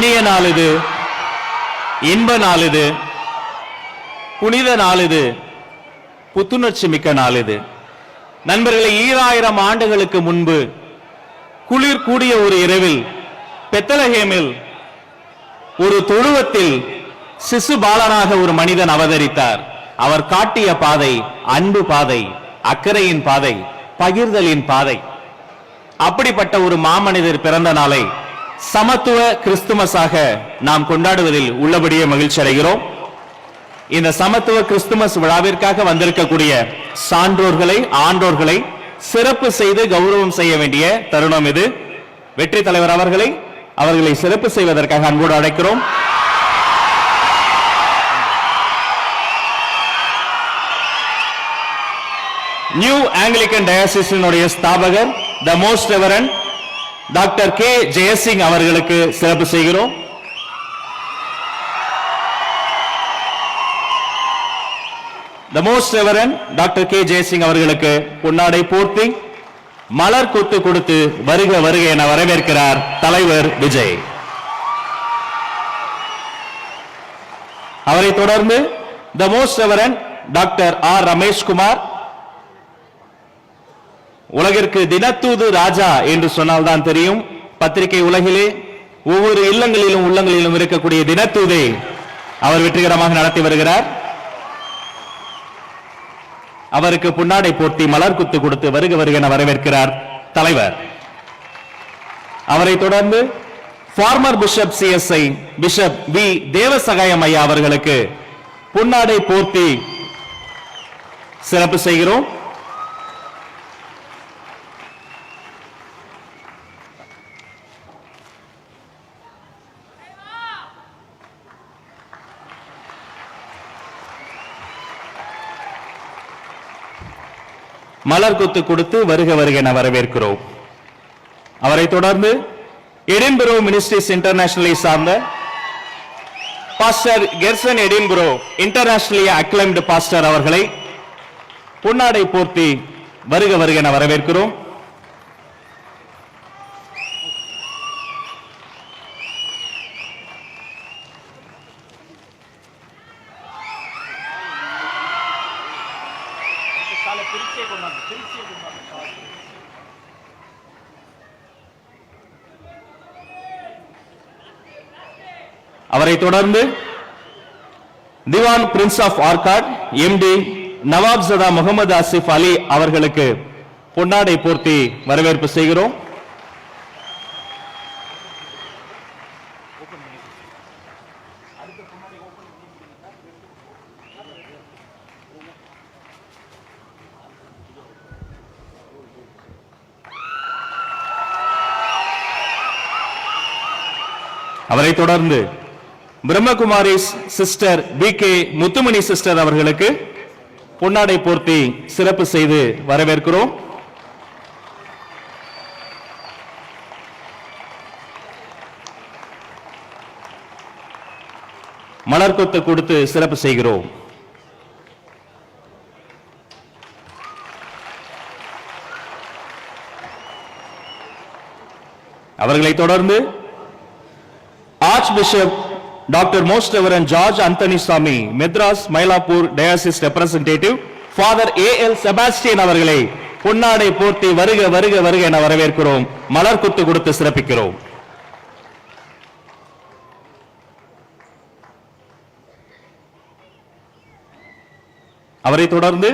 இனிய நாள் இது, இன்ப நாள் இது, புனித நாள் இது, புத்துணர்ச்சி மிக்க நாள் இது. நண்பர்களை, 2000 ஆண்டுகளுக்கு முன்பு குளிர் கூடிய ஒரு இரவில் பெத்லஹேமில் ஒரு தொழுவத்தில் சிசு பாலனாக ஒரு மனிதன் அவதரித்தார். அவர் காட்டிய பாதை அன்பு பாதை, அக்கறையின் பாதை, பகிர்தலின் பாதை. அப்படிப்பட்ட ஒரு மாமனிதர் பிறந்த நாளை சமத்துவ கிறிஸ்துமஸாக நாம் கொண்டாடுவதில் உள்ளபடியே மகிழ்ச்சி அடைகிறோம். இந்த சமத்துவ கிறிஸ்துமஸ் விழாவிற்காக வந்திருக்கக்கூடிய சான்றோர்களை, ஆன்றோர்களை சிறப்பு செய்து கௌரவம் செய்ய வேண்டிய தருணம் இது. வெற்றி தலைவர் அவர்களை சிறப்பு செய்வதற்காக அன்போடு அழைக்கிறோம். நியூ ஆங்கிலிக்கன் டயசிஸினுடைய ஸ்தாபகர் the most reverend doctor K Jayasingh அவர்களுக்கு சிறப்பு செய்கிறோம். The most reverend doctor K Jayasingh அவர்களுக்கு பொன்னாடை போர்த்தி மலர் கொத்து கொடுத்து வருக வருக என வரவேற்கிறார் தலைவர் விஜய். அவரை தொடர்ந்து the most reverend doctor R Rameshkumar, உலகிற்கு தினத்தூது ராஜா என்று சொன்னால்தான் தெரியும். பத்திரிகை உலகிலே ஒவ்வொரு இல்லங்களிலும் உள்ளங்களிலும் இருக்கக்கூடிய தினத்தூதை அவர் வெற்றிகரமாக நடத்தி வருகிறார். அவருக்கு புன்னாடை போர்த்தி மலர் குத்து கொடுத்து வருக வருக என வரவேற்கிறார் தலைவர். அவரை தொடர்ந்து former bishop CSI bishop V Devasagayam ஐயா அவர்களுக்கு புன்னாடை போர்த்தி சிறப்பு செய்கிறோம். மலர் கொத்து கொடுத்து வருக வருக என வரவேற்கிறோம். அவரை தொடர்ந்து எடின்பரோ மினிஸ்ட்ரிஸ் இன்டர்நேஷனலை சார்ந்த pastor Kherson Edinburgh internationally acclaimed pastor அவர்களை பொன்னாடை போர்த்தி வருக வருக என வரவேற்கிறோம். அவரை தொடர்ந்து திவான் பிரின்ஸ் ஆஃப் ஆர்காட் எம்டி நவாப் ஜதா முகமது ஆசிப் அலி அவர்களுக்கு பொன்னாடை போர்த்தி வரவேற்பு செய்கிறோம். அவரை தொடர்ந்து பிரம்மகுமாரிஸ் சிஸ்டர் பி கே முத்துமணி சிஸ்டர் அவர்களுக்கு பொன்னாடை போர்த்தி சிறப்பு செய்து வரவேற்கிறோம். மலர் கொத்து கொடுத்து சிறப்பு செய்கிறோம். அவர்களை தொடர்ந்து archbishop doctor most reverend George Anthony Samy Madras Mylapore diocese representative father AL Sebastian அவர்களை பொன்னாடை போர்த்தி வருக வருக வருக என வரவேற்கிறோம். மலர் கொத்து கொடுத்து சிறப்பிக்கிறோம். அவரை தொடர்ந்து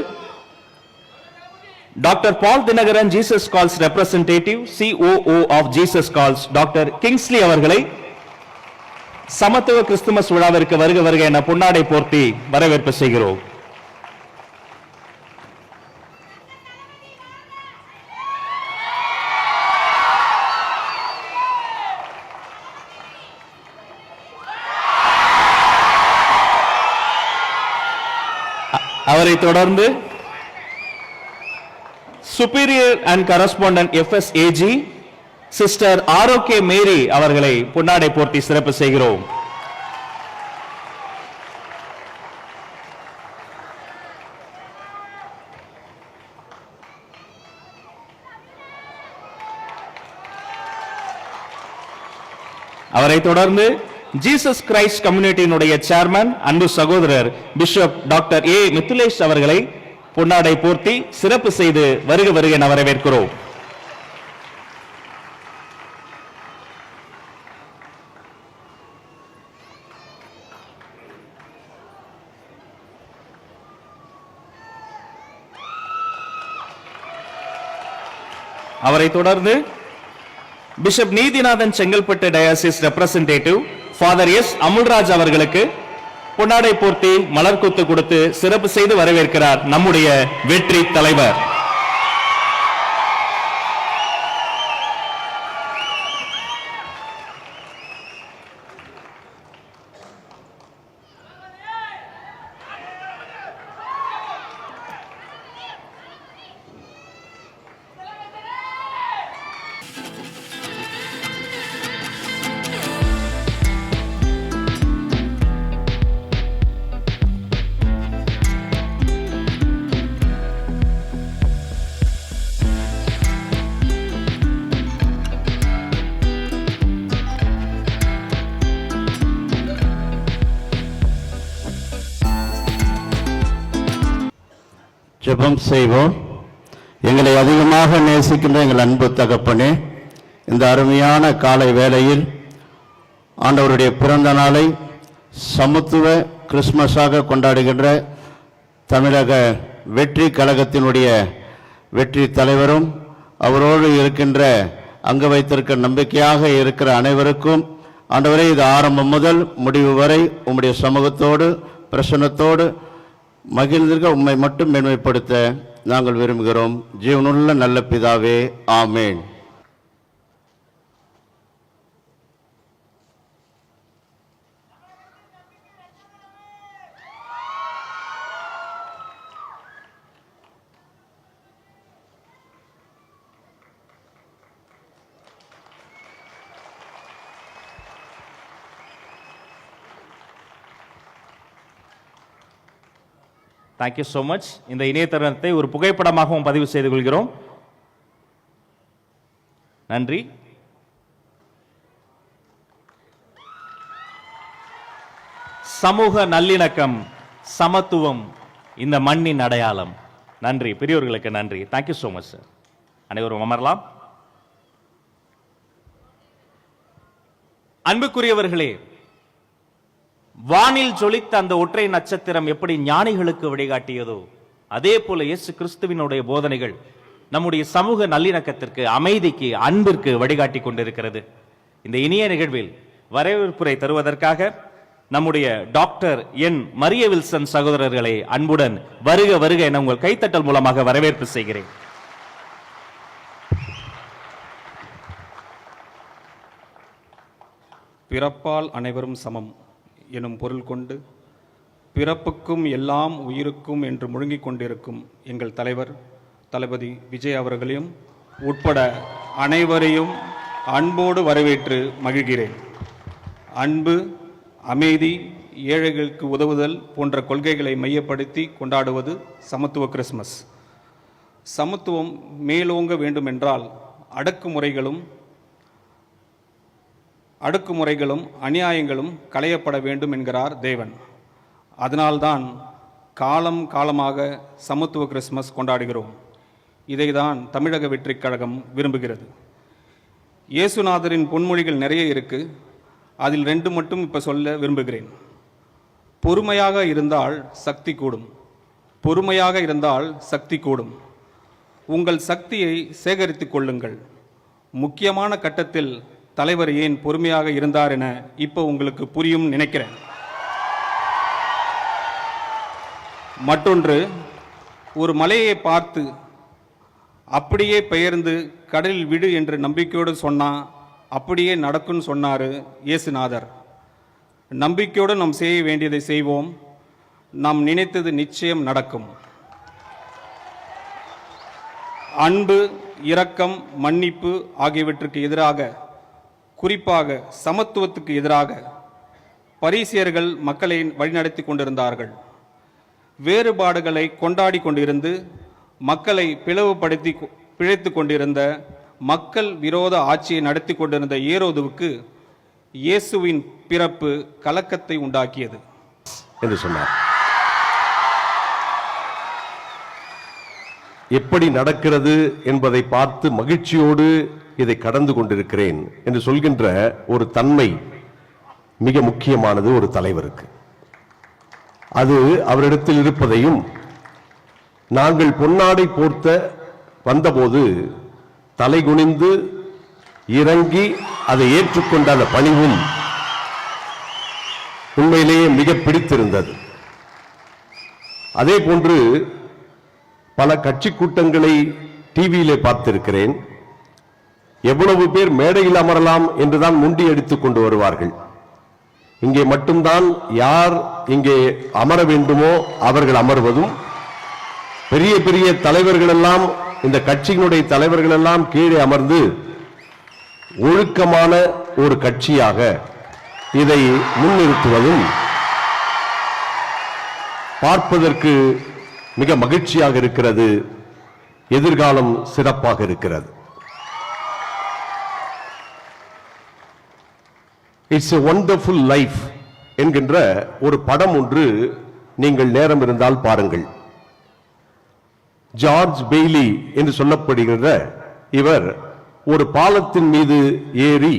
doctor Paul Dinakaran Jesus Calls representative COO of Jesus Calls doctor Kingsley அவர்களை சமத்துவ கிறிஸ்துமஸ் விழாவிற்கு வருக வருக என பொன்னாடை போர்த்தி வரவேற்பு செய்கிறோம். அவரை தொடர்ந்து சுப்பீரியர் அண்ட் கரஸ்பாண்டன்ட் எஃப்எஸ்ஏஜி சிஸ்டர் ஆரோக்கிய மேரி அவர்களை பொன்னாடை போர்த்தி சிறப்பு செய்கிறோம். அவரை தொடர்ந்து ஜீசஸ் கிரைஸ்ட் கம்யூனிட்டியினுடைய சேர்மன் அன்பு சகோதரர் பிஷப் டாக்டர் ஏ மித்துலேஷ் அவர்களை பொன்னாடை போர்த்தி சிறப்பு செய்து வருக வருக என வரவேற்கிறோம். அவரை தொடர்ந்து bishop Neethinathan Chengalpattu diocese representative father S Amulraj அவர்களுக்கு பொன்னாடை போர்த்தி மலர் கொத்து கொடுத்து சிறப்பு செய்து வரவேற்கிறார் நம்முடைய வெற்றி தலைவர். ஜெபம் செய்வோம். எங்களை அதிகமாக நேசிக்கின்ற எங்கள் அன்பு தகப்பனே, இந்த அருமையான காலை வேளையில் ஆண்டவருடைய பிறந்த நாளை சமத்துவ கிறிஸ்மஸாக கொண்டாடுகின்ற தமிழக வெற்றி கழகத்தினுடைய வெற்றி தலைவரும் அவரோடு இருக்கின்ற அங்கு வைத்திருக்க நம்பிக்கையாக இருக்கிற அனைவருக்கும் ஆண்டவரே, இது ஆரம்பம் முதல் முடிவு வரை உம்முடைய சமூகத்தோடு பிரசன்னத்தோடு மகிழ்ந்திருக்க உம்மை மட்டும் மேன்மைப்படுத்த நாங்கள் விரும்புகிறோம். ஜீவனுள்ள நல்ல பிதாவே, ஆமேன். Thank you so much. இந்த இணைய தருணத்தை ஒரு புகைப்படமாகவும் பதிவு செய்து கொள்கிறோம். நன்றி. சமூக நல்லிணக்கம், சமத்துவம் இந்த மண்ணின் அடையாளம். நன்றி, பெரியவர்களுக்கு நன்றி. Thank you so much sir. அனைவரும் அமரலாம். அன்புக்குரியவர்களே, வானில் ஜொலித்த அந்த ஒற்றை நட்சத்திரம் எப்படி ஞானிகளுக்கு வழிகாட்டியதோ அதே போல இயேசு கிறிஸ்துவினுடைய போதனைகள் நம்முடைய சமூக நல்லிணக்கத்திற்கு, அமைதிக்கு, அன்பிற்கு வழிகாட்டி கொண்டிருக்கிறது. இந்த இனிய நிகழ்வில் வரவேற்புரை தருவதற்காக நம்முடைய டாக்டர் என் மரிய வில்சன் சகோதரர்களை அன்புடன் வருக வருக என உங்கள் கைத்தட்டல் மூலமாக வரவேற்பு செய்கிறேன். பிறப்பால் அனைவரும் சமம் எனும் பொருள் கொண்டு பிறப்புக்கும் எல்லாம் உயிருக்கும் என்று முழங்கிக் கொண்டிருக்கும் எங்கள் தலைவர் தளபதி விஜய் அவர்களையும் உட்பட அனைவரையும் அன்போடு வரவேற்று மகிழ்கிறேன். அன்பு, அமைதி, ஏழைகளுக்கு உதவுதல் போன்ற கொள்கைகளை மையப்படுத்தி கொண்டாடுவது சமத்துவ கிறிஸ்மஸ். சமத்துவம் மேலோங்க வேண்டுமென்றால் அடுக்குமுறைகளும் அநியாயங்களும் களையப்பட வேண்டும் என்கிறார் தேவன். அதனால்தான் காலம் காலமாக சமத்துவ கிறிஸ்மஸ் கொண்டாடுகிறோம். இதைதான் தமிழக வெற்றி கழகம் விரும்புகிறது. இயேசுநாதரின் பொன்மொழிகள் நிறைய இருக்கு. அதில் 2 மட்டும் இப்போ சொல்ல விரும்புகிறேன். பொறுமையாக இருந்தால் சக்தி கூடும். பொறுமையாக இருந்தால் சக்தி கூடும். உங்கள் சக்தியை சேகரித்துக் கொள்ளுங்கள். முக்கியமான கட்டத்தில் தலைவர் ஏன் பொறுமையாக இருந்தார் என இப்போ உங்களுக்கு புரியும் நினைக்கிறேன். மற்றொன்று, ஒரு மலையை பார்த்து அப்படியே பெயர்ந்து கடலில் விடு என்று நம்பிக்கையோடு சொன்னா அப்படியே நடக்கும்னு சொன்னார் இயேசுநாதர். நம்பிக்கையோடு நாம் செய்ய வேண்டியதை செய்வோம். நாம் நினைத்தது நிச்சயம் நடக்கும். அன்பு, இரக்கம், மன்னிப்பு ஆகியவற்றுக்கு எதிராக, குறிப்பாக சமத்துவத்துக்கு எதிராக பரிசேயர்கள் மக்களை வழிநடத்தி கொண்டிருந்தார்கள். வேறுபாடுகளை கொண்டாடி கொண்டிருந்து மக்களை பிளவுபடுத்தி பிழைத்து கொண்டிருந்த மக்கள் விரோத ஆட்சியை நடத்தி கொண்டிருந்த ஏரோதுவுக்கு இயேசுவின் பிறப்பு கலக்கத்தை உண்டாக்கியது என்று சொன்னார். எப்படி நடக்கிறது என்பதை பார்த்து மகிழ்ச்சியோடு இதை கடந்து கொண்டிருக்கிறேன் என்று சொல்கின்ற ஒரு தன்மை மிக முக்கியமானது ஒரு தலைவருக்கு. அது அவரிடத்தில் இருப்பதையும், நாங்கள் பொன்னாடை போர்த்த வந்தபோது தலைகுனிந்து இறங்கி அதை ஏற்றுக்கொண்ட அந்த பணிவும் உண்மையிலேயே மிக பிடித்திருந்தது. அதே போன்று பல கட்சி கூட்டங்களை டிவியிலே பார்த்திருக்கிறேன். எவ்வளவு பேர் மேடையில் அமரலாம் என்றுதான் முண்டி அடித்துக் கொண்டு வருவார்கள். இங்கே மட்டும்தான் யார் இங்கே அமர வேண்டுமோ அவர்கள் அமர்வதும், பெரிய பெரிய தலைவர்கள் எல்லாம், இந்த கட்சியினுடைய தலைவர்கள் எல்லாம் கீழே அமர்ந்து ஒழுக்கமான ஒரு கட்சியாக இதை முன்னிறுத்துவதும் பார்ப்பதற்கு மிக மகிழ்ச்சியாக இருக்கிறது. எதிர்காலம் சிறப்பாக இருக்கிறது. இட்ஸ் எ வண்டர்ஃபுல் லைஃப் என்கின்ற ஒரு படம் ஒன்று நீங்கள் நேரம் இருந்தால் பாருங்கள். ஜார்ஜ் பெய்லி என்று சொல்லப்படுகிற இவர் ஒரு பாலத்தின் மீது ஏறி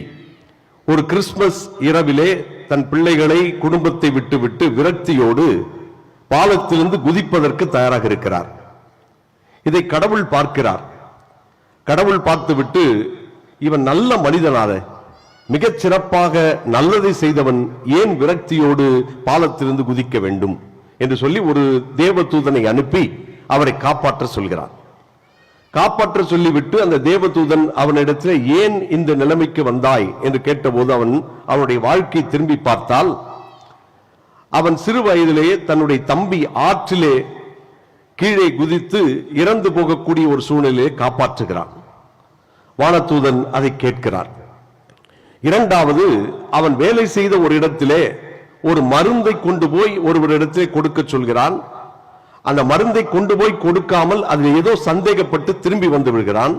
ஒரு கிறிஸ்துமஸ் இரவிலே தன் பிள்ளைகளை குடும்பத்தை விட்டுவிட்டு விரக்தியோடு பாலத்திலிருந்து குதிப்பதற்கு தயாராக இருக்கிறார். இதை கடவுள் பார்க்கிறார். கடவுள் பார்த்துவிட்டு, இவன் நல்ல மனிதனாக, மிகச் சிறப்பாக நல்லதை செய்தவன், ஏன் விரக்தியோடு பாலத்திலிருந்து குதிக்க வேண்டும் என்று சொல்லி ஒரு தேவதூதனை அனுப்பி அவரை காப்பாற்ற சொல்கிறார். காப்பாற்ற சொல்லிவிட்டு அந்த தேவதூதன் அவனிடத்தில் ஏன் இந்த நிலைமைக்கு வந்தாய் என்று கேட்டபோது அவனுடைய வாழ்க்கையை திரும்பி பார்த்தால், அவன் சிறு வயதிலேயே தன்னுடைய தம்பி ஆற்றிலே கீழே குதித்து இறந்து போகக்கூடிய ஒரு சூழ்நிலையை காப்பாற்றுகிறான். வானதூதன் அதை கேட்கிறார். இரண்டாவது, அவன் வேலை செய்த ஒரு இடத்திலே ஒரு மருந்தை கொண்டு போய் ஒருவரிடத்திலே கொடுக்க சொல்கிறான். அந்த மருந்தை கொண்டு போய் கொடுக்காமல் அதில் ஏதோ சந்தேகப்பட்டு திரும்பி வந்து விடுகிறான்.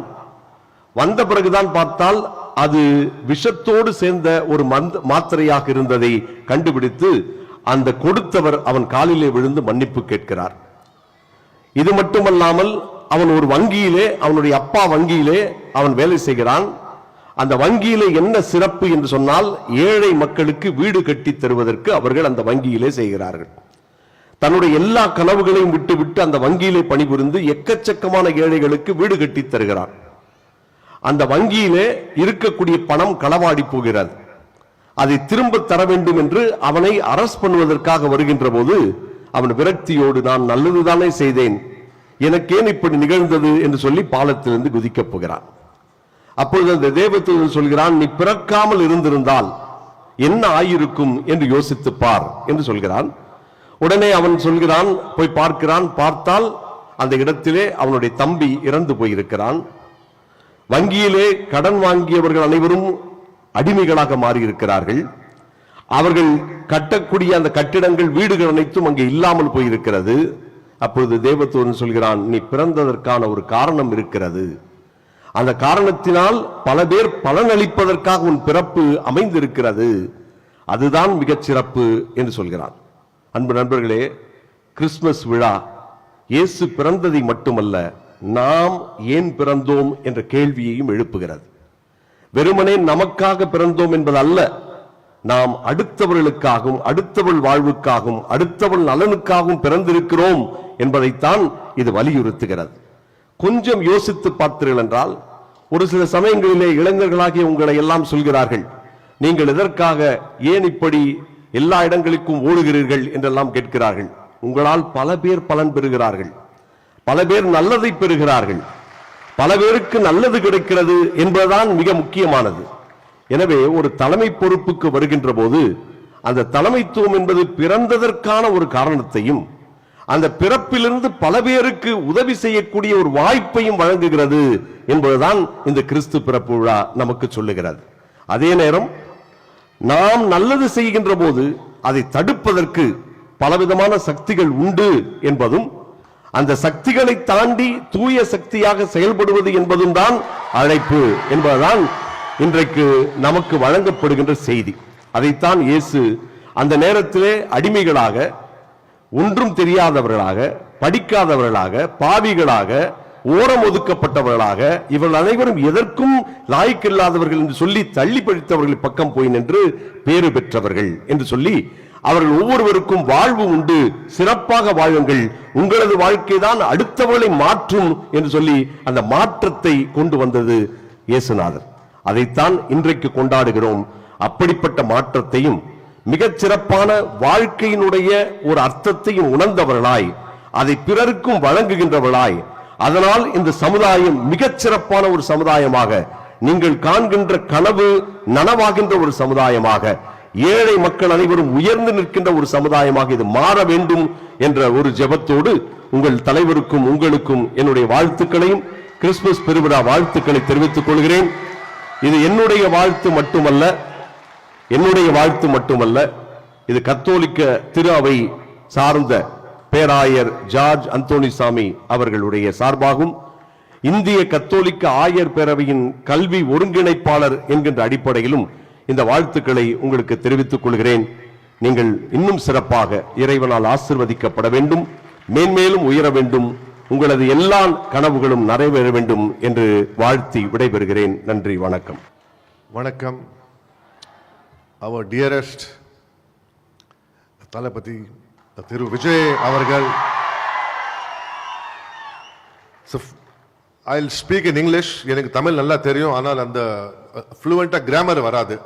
வந்த பிறகுதான் பார்த்தால் அது விஷத்தோடு சேர்ந்த ஒரு மாத்திரையாக இருந்ததை கண்டுபிடித்து அந்த கொடுத்தவர் அவன் காலிலே விழுந்து மன்னிப்பு கேட்கிறார். இது மட்டுமல்லாமல் அவன் ஒரு வங்கியிலே, அவனுடைய அப்பா வங்கியிலே அவன் வேலை செய்கிறான். அந்த வங்கியிலே என்ன சிறப்பு என்று சொன்னால், ஏழை மக்களுக்கு வீடு கட்டி தருவதற்கு அவர்கள் அந்த வங்கியிலே செய்கிறார்கள். தன்னுடைய எல்லா கனவுகளையும் விட்டுவிட்டு அந்த வங்கியிலே பணிபுரிந்து எக்கச்சக்கமான ஏழைகளுக்கு வீடு கட்டி தருகிறார். அந்த வங்கியிலே இருக்கக்கூடிய பணம் களவாடி போகிறது. அதை திரும்ப தர வேண்டும் என்று அவனை அரஸ்ட் பண்ணுவதற்காக வருகின்ற போது அவன் விரக்தியோடு, நான் நல்லதுதானே செய்தேன், எனக்கேன் இப்படி நிகழ்ந்தது என்று சொல்லி பாலத்திலிருந்து குதிக்கப் போகிறான். அப்பொழுது அந்த தேவதூதன் சொல்கிறான், நீ பிறக்காமல் இருந்திருந்தால் என்ன ஆயிருக்கும் என்று யோசித்து பார் என்று சொல்கிறான். உடனே அவன் சொல்கிறான், போய் பார்க்கிறான். பார்த்தால் அந்த இடத்திலே அவனுடைய தம்பி இறந்து போயிருக்கிறான். வங்கியிலே கடன் வாங்கியவர்கள் அனைவரும் அடிமைகளாக மாறியிருக்கிறார்கள். அவர்கள் கட்டக்கூடிய அந்த கட்டிடங்கள், வீடுகள் அனைத்தும் அங்கே இல்லாமல் போயிருக்கிறது. அப்பொழுது தேவதூதன் சொல்கிறான், நீ பிறந்ததற்கான ஒரு காரணம் இருக்கிறது. அந்த காரணத்தினால் பல பேர் பலனளிப்பதற்காக உன் பிறப்பு அமைந்திருக்கிறது. அதுதான் மிகச் சிறப்பு என்று சொல்கிறான். அன்பு நண்பர்களே, கிறிஸ்துமஸ் விழா இயேசு பிறந்ததை மட்டுமல்ல, நாம் ஏன் பிறந்தோம் என்ற கேள்வியையும் எழுப்புகிறது. வெறுமனே நமக்காக பிறந்தோம் என்பது அல்ல, நாம் அடுத்தவர்களுக்காகவும் அடுத்தவள் வாழ்வுக்காகவும் அடுத்தவள் நலனுக்காகவும் பிறந்திருக்கிறோம் என்பதைத்தான் இது வலியுறுத்துகிறது. கொஞ்சம் யோசித்து பார்த்தீர்கள் என்றால், ஒரு சில சமயங்களிலே இளைஞர்களாகிய உங்களை எல்லாம் சொல்கிறார்கள், நீங்கள் எதற்காக ஏன் இப்படி எல்லா இடங்களுக்கும் ஓடுகிறீர்கள் என்றெல்லாம் கேட்கிறார்கள். உங்களால் பல பேர் பலன் பெறுகிறார்கள், பல பேர் நல்லதை பெறுகிறார்கள், பல பேருக்கு நல்லது கிடைக்கிறது என்பதுதான் மிக முக்கியமானது. எனவே ஒரு தலைமை பொறுப்புக்கு வருகின்ற போது அந்த தலைமைத்துவம் என்பது பிறந்ததற்கான ஒரு காரணத்தையும் அந்த பிறப்பிலிருந்து பல பேருக்கு உதவி செய்யக்கூடிய ஒரு வாய்ப்பையும் வழங்குகிறது என்பதுதான் இந்த கிறிஸ்து பிறப்பு விழா நமக்கு சொல்லுகிறது. அதே நேரம் நாம் நல்லது செய்கின்ற போது அதை தடுப்பதற்கு பலவிதமான சக்திகள் உண்டு என்பதும், அந்த சக்திகளை தாண்டி தூய சக்தியாக செயல்படுவது என்பதும் தான் அழைப்பு என்பதுதான் இன்றைக்கு நமக்கு வழங்கப்படுகின்ற செய்தி. அதைத்தான் இயேசு அந்த நேரத்திலே அடிமைகளாக, ஒன்றும் தெரியாதவர்களாக, படிக்காதவர்களாக, பாவிகளாக, ஓரம் ஒதுக்கப்பட்டவர்களாக, இவர்கள் அனைவரும் எதற்கும் லாய்க்கில்லாதவர்கள் என்று சொல்லி தள்ளி பழித்தவர்கள் பக்கம் போய் நின்று பேறு பெற்றவர்கள் என்று சொல்லி அவர்கள் ஒவ்வொருவருக்கும் வாழ்வு உண்டு, சிறப்பாக வாழுங்கள், உங்களது வாழ்க்கை தான் அடுத்தவர்களை மாற்றும் என்று சொல்லி அந்த மாற்றத்தை கொண்டு வந்தது இயேசுநாதர். அதைத்தான் இன்றைக்கு கொண்டாடுகிறோம். அப்படிப்பட்ட மாற்றத்தையும் மிகச் சிறப்பான வாழ்க்கையினுடைய ஒரு அர்த்தத்தையும் உணர்ந்தவர்களாய், அதை பிறருக்கும் வழங்குகின்றவர்களாய், அதனால் இந்த சமுதாயம் மிகச் சிறப்பான ஒரு சமுதாயமாக, நீங்கள் காண்கின்ற கனவு நனவாகின்ற ஒரு சமுதாயமாக, ஏழை மக்கள் அனைவரும் உயர்ந்து நிற்கின்ற ஒரு சமுதாயமாக இது மாற வேண்டும் என்ற ஒரு ஜெபத்தோடு உங்கள் தலைவருக்கும் உங்களுக்கும் என்னுடைய வாழ்த்துக்களையும் கிறிஸ்துமஸ் பெருவிழா வாழ்த்துக்களை தெரிவித்துக் கொள்கிறேன். இது என்னுடைய வாழ்த்து மட்டுமல்ல, இது கத்தோலிக்க திரு அவை சார்ந்த பேராயர் ஜார்ஜ் அந்தோணிசாமி அவர்களுடைய சார்பாகும், இந்திய கத்தோலிக்க ஆயர் பேரவையின் கல்வி ஒருங்கிணைப்பாளர் என்கின்ற அடிப்படையிலும் இந்த வாழ்த்துக்களை உங்களுக்கு தெரிவித்துக் கொள்கிறேன். நீங்கள் இன்னும் சிறப்பாக இறைவனால் ஆசீர்வதிக்கப்பட வேண்டும், மேன்மேலும் உயர வேண்டும், உங்களது எல்லா கனவுகளும் நிறைவேற வேண்டும் என்று வாழ்த்தி விடைபெறுகிறேன். நன்றி, வணக்கம். வணக்கம். Our dearest தளபதி திரு விஜய் அவர்கள். I'll speak in English. எனக்கு தமிழ் நல்லா தெரியும், ஆனால் அந்த ஃப்ளூவெண்டா கிராமர் வராது.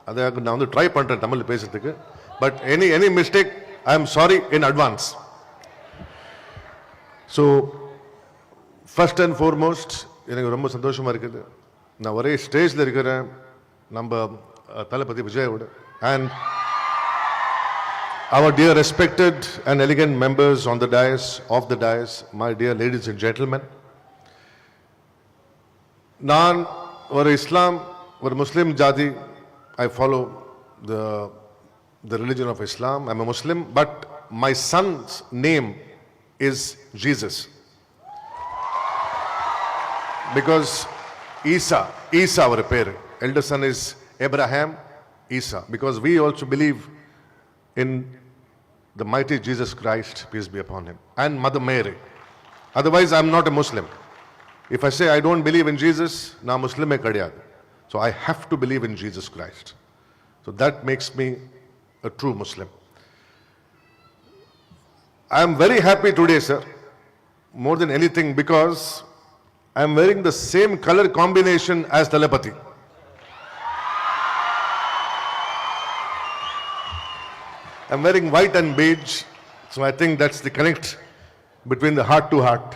அதை நான் வந்து ட்ரை பண்றேன் தமிழ் பேசுறதுக்கு. But any mistake I am sorry in advance. So first and foremost எனக்கு ரொம்ப சந்தோஷமா இருக்குது. நான் ஒரே ஸ்டேஜில் இருக்கிறேன் நம்ம தளபதி விஜயோட. And our dear respected and elegant members on the dais, of the dais, my dear ladies and gentlemen. நான் ஒரு இஸ்லாம், ஒரு முஸ்லிம் ஜாதி. I follow the religion of Islam. I'm a Muslim, but my son's name is Jesus. Because Isa our பேர், elder son is Abraham, Isa. Because we also believe in the mighty Jesus Christ, peace be upon him, and Mother Mary. Otherwise, I'm not a Muslim. If I say I don't believe in Jesus, na Muslim kadiyadu. So I have to believe in Jesus Christ. So that makes me a true Muslim. I am very happy today, sir, more than anything, because I am wearing the same color combination as Talapati. I'm wearing white and beige, so I think that's the connect between the heart to heart.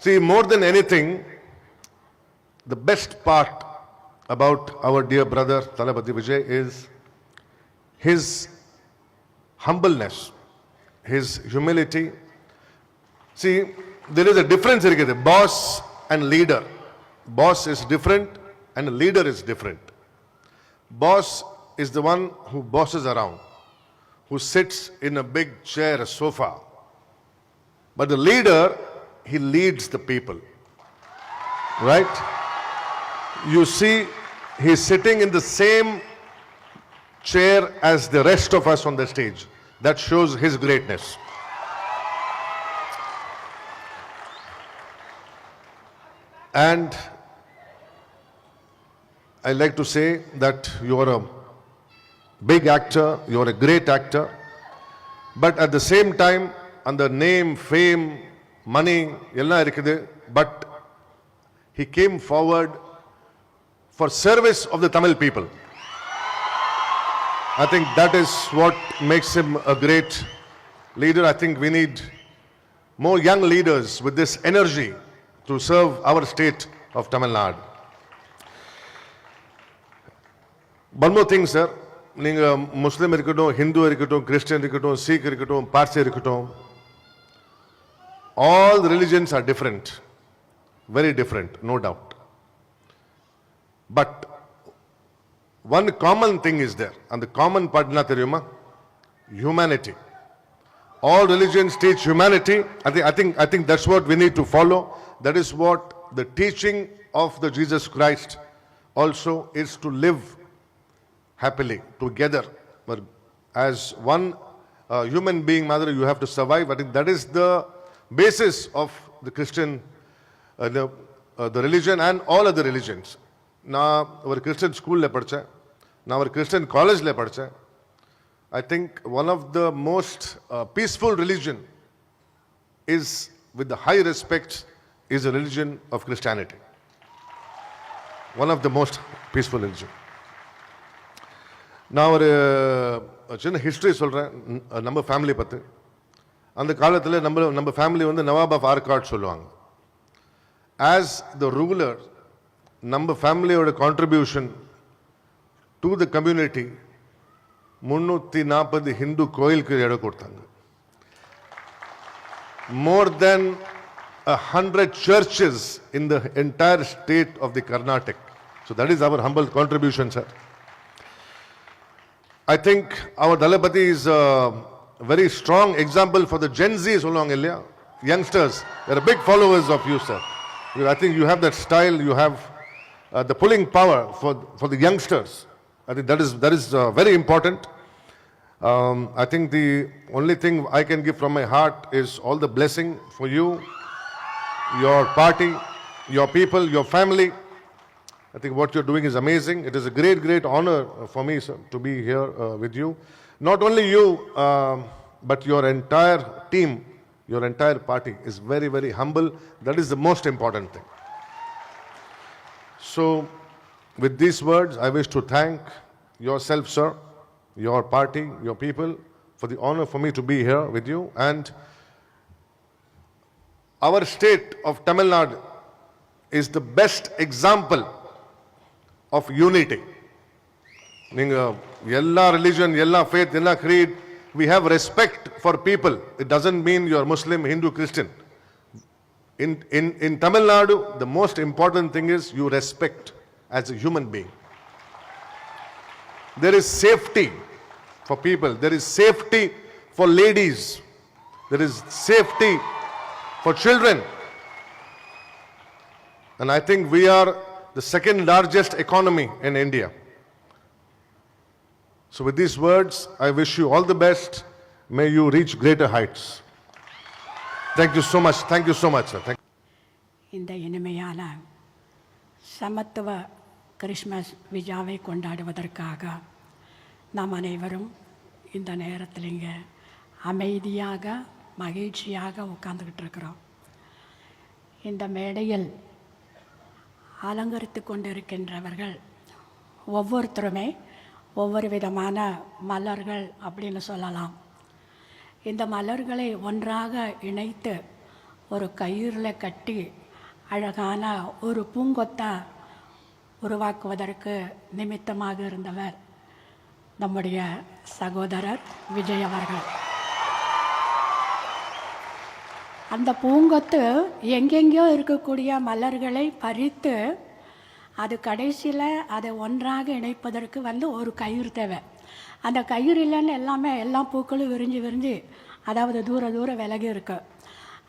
See, more than anything, the best part about our dear brother Thalapathy Vijay is his humbleness, his humility. See, there is a difference here, boss and leader. Boss is different and leader is different. Boss is the one who bosses around, who sits in a big chair, a sofa. But the leader, he leads the people. Right? You see, he's sitting in the same chair as the rest of us on the stage. That shows his greatness. And I like to say that you are a big actor, you are a great actor, but at the same time, under name, fame, money, ella irukkudu, but he came forward for service of the Tamil people. I think that is what makes him a great leader. I think we need more young leaders with this energy to serve our state of Tamil Nadu. One more thing, sir. நீங்க முஸ்லிம் இருக்கட்டும், ஹிந்து இருக்கட்டும், Christian இருக்கட்டும், seek இருக்கட்டும், பார்சி இருக்கட்டும், all the religions are different, very different, no doubt. But one common thing is there, and the common part na theriyuma, humanity. All religions teach humanity. I think that's what we need to follow. That is what the teaching of the Jesus Christ also is to live happily together. But as one human being, mother, you have to survive. I think that is the basis of the Christian, the religion and all other religions. நான் ஒரு Christian ஸ்கூலில் படித்தேன், நான் ஒரு Christian காலேஜில் படித்தேன். I think one of the most peaceful religion is, with the high respect, is the religion of Christianity. One of the most peaceful religion. நான் ஒரு சின்ன ஹிஸ்ட்ரி சொல்கிறேன் நம்ம ஃபேமிலி பற்றி. அந்த காலத்தில் நம்ம ஃபேமிலி வந்து நவாப் ஆஃப் ஆர்காட் சொல்லுவாங்க. ஆஸ் த ரூலர், நம்ம ஃபேமிலியோட contribution to the community 340 Hindu கோயிலுக்கு இடம் கொடுத்தாங்க. More than 100 churches in the entire state of the Karnataka. So that is our humble contribution, sir. I think our Dalapati is a very strong example for the Gen Z, youngsters. They are big followers of you, sir. I think you have that style, you have the pulling power for the youngsters. I think that is very important. I think the only thing I can give from my heart is all the blessing for you, your party, your people, your family. I think what you're doing is amazing. It is a great, great honor for me, sir, to be here with you. Not only you, but your entire team, your entire party is very, very humble. That is the most important thing. So, with these words, I wish to thank yourself, sir, your party, your people, for the honor for me to be here with you. And our state of Tamil Nadu is the best example of unity. Yella religion, yella faith, yella creed, we have respect for people. It doesn't mean you are Muslim, Hindu, Christian. In Tamil Nadu, the most important thing is you respect as a human being. There is safety for people. There is safety for ladies. There is safety for children. And I think we are the second largest economy in India. So with these words, I wish you all the best. May you reach greater heights. Thank you so much. Thank you so much, sir. Thank you. இந்த இனிமையான சமத்துவ Christmas விழாவை கொண்டாடுவதற்காக நாம் அனைவரும் இந்த நேரத்தில் இங்கே அமைதியாக மகிழ்ச்சியாக உட்கார்ந்துக்கிட்டு இருக்கிறோம். இந்த மேடையில் அலங்கரித்து கொண்டிருக்கின்றவர்கள் ஒவ்வொருத்தருமே ஒவ்வொரு விதமான மலர்கள் அப்படின்னு சொல்லலாம். இந்த மலர்களை ஒன்றாக இணைத்து ஒரு கயிறில் கட்டி அழகான ஒரு பூங்கொத்தை உருவாக்குவதற்கு நிமித்தமாக இருந்தவர் நம்முடைய சகோதரர் விஜய் அவர்கள். அந்த பூங்கொத்து எங்கெங்கேயோ இருக்கக்கூடிய மலர்களை பறித்து அது கடைசியில் அதை ஒன்றாக இணைப்பதற்கு ஒரு கயிறு தேவை. அந்த கயிறு இல்லைன்னு எல்லா பூக்களும் விரிஞ்சு அதாவது தூர விலகி இருக்கு.